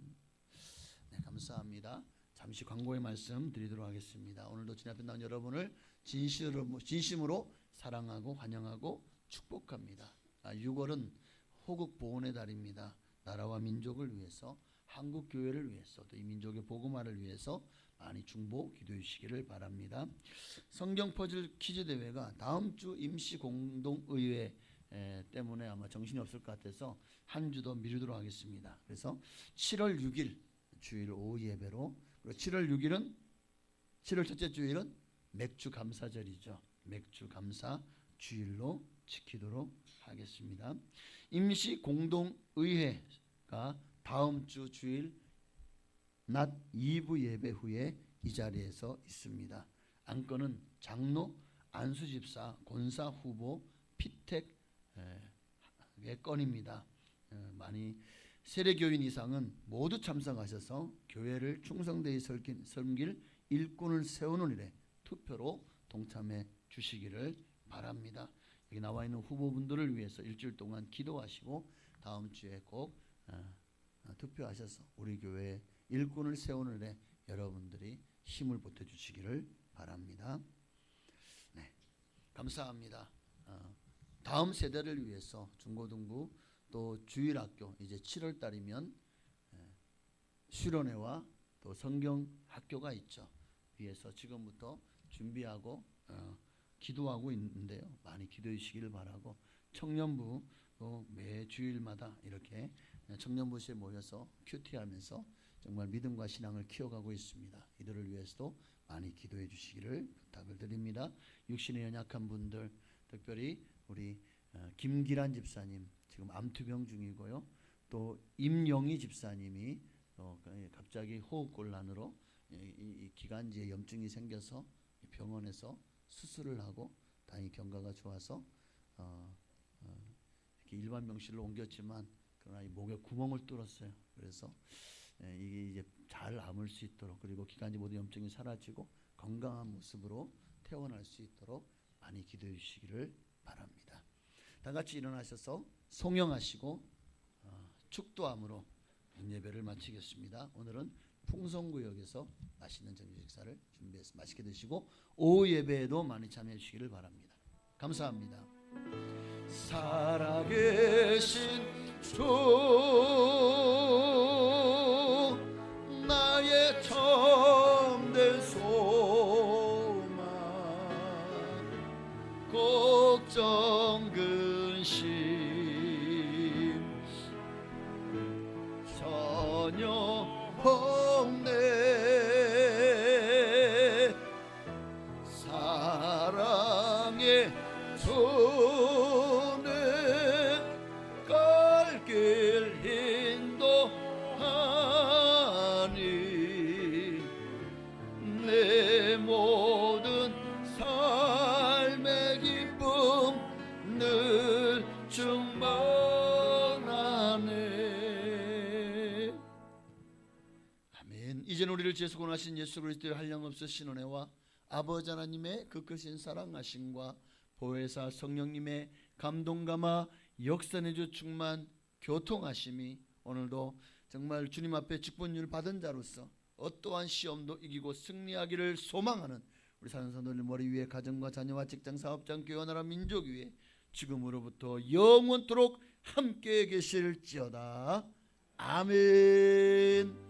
네, 감사합니다. 잠시 광고의 말씀 드리도록 하겠습니다. 오늘도 주님 앞에 나온 여러분을 진심으로 사랑하고 환영하고 축복합니다. 6월은 호국 보훈의 달입니다. 나라와 민족을 위해서 한국 교회를 위해서 또 이 민족의 복음화를 위해서 많이 중보 기도해 주시기를 바랍니다. 성경 퍼즐 퀴즈 대회가 다음 주 임시 공동의회 때문에 아마 정신이 없을 것 같아서 한 주 더 미루도록 하겠습니다. 그래서 7월 6일 주일 오후 예배로 그리고 7월 6일은 7월 첫째 주일은 맥주 감사절이죠. 맥주 감사 주일로 지키도록 하겠습니다. 임시 공동의회가 다음 주 주일 낮 2부 예배 후에 이 자리에서 있습니다. 안건은 장로, 안수집사, 권사 후보, 피택의 건입니다. 많이 세례교인 이상은 모두 참석하셔서 교회를 충성되이 섬길 일꾼을 세우는 일에 투표로 동참해 주시기를 바랍니다. 여기 나와 있는 후보분들을 위해서 일주일 동안 기도하시고 다음 주에 꼭 투표하셔서 우리 교회에 일꾼을 세우는 일에 여러분들이 힘을 보태주시기를 바랍니다. 네, 감사합니다. 다음 세대를 위해서 중고등부 또 주일학교 이제 7월 달이면 수련회와 또 성경학교가 있죠. 위해서 지금부터 준비하고 기도하고 있는데요. 많이 기도해 주시기를 바라고 청년부 매 주일마다 이렇게 청년부시에 모여서 큐티하면서 정말 믿음과 신앙을 키워가고 있습니다. 이들을 위해서도 많이 기도해 주시기를 부탁을 드립니다. 육신에 연약한 분들 특별히 우리 김기란 집사님 지금 암투병 중이고요. 또 임영희 집사님이 갑자기 호흡곤란으로 이 기관지에 염증이 생겨서 병원에서 수술을 하고 다행히 경과가 좋아서 이렇게 일반 병실로 옮겼지만 그러나 이 목에 구멍을 뚫었어요. 그래서 이게 이제 잘 아물 수 있도록 그리고 기관지 모든 염증이 사라지고 건강한 모습으로 퇴원할 수 있도록 많이 기도해 주시기를 바랍니다. 다 같이 일어나셔서 송영하시고 축도함으로 예배를 마치겠습니다. 오늘은 풍성구역에서 맛있는 점심 식사를 준비해서 맛있게 드시고 오후 예배에도 많이 참여해 주시기를 바랍니다. 감사합니다. 살아계신 주 나의 참된 소망 걱정 근심 전혀 없네 사랑의 손에 갈 길 인도하니 충만하네. 아멘. 이제는 우리를 죄에서 구원하신 예수 그리스도의 한량없으신 은혜와 아버지 하나님의 그 크신 사랑하심과 보혜사 성령님의 감동감화 역사내주 충만 교통하심이 오늘도 정말 주님 앞에 직분율 받은 자로서 어떠한 시험도 이기고 승리하기를 소망하는 우리 사는 성도들 머리 위에 가정과 자녀와 직장 사업장 교회 나라 민족 위에 지금으로부터 영원토록 함께 계실지어다. 아멘.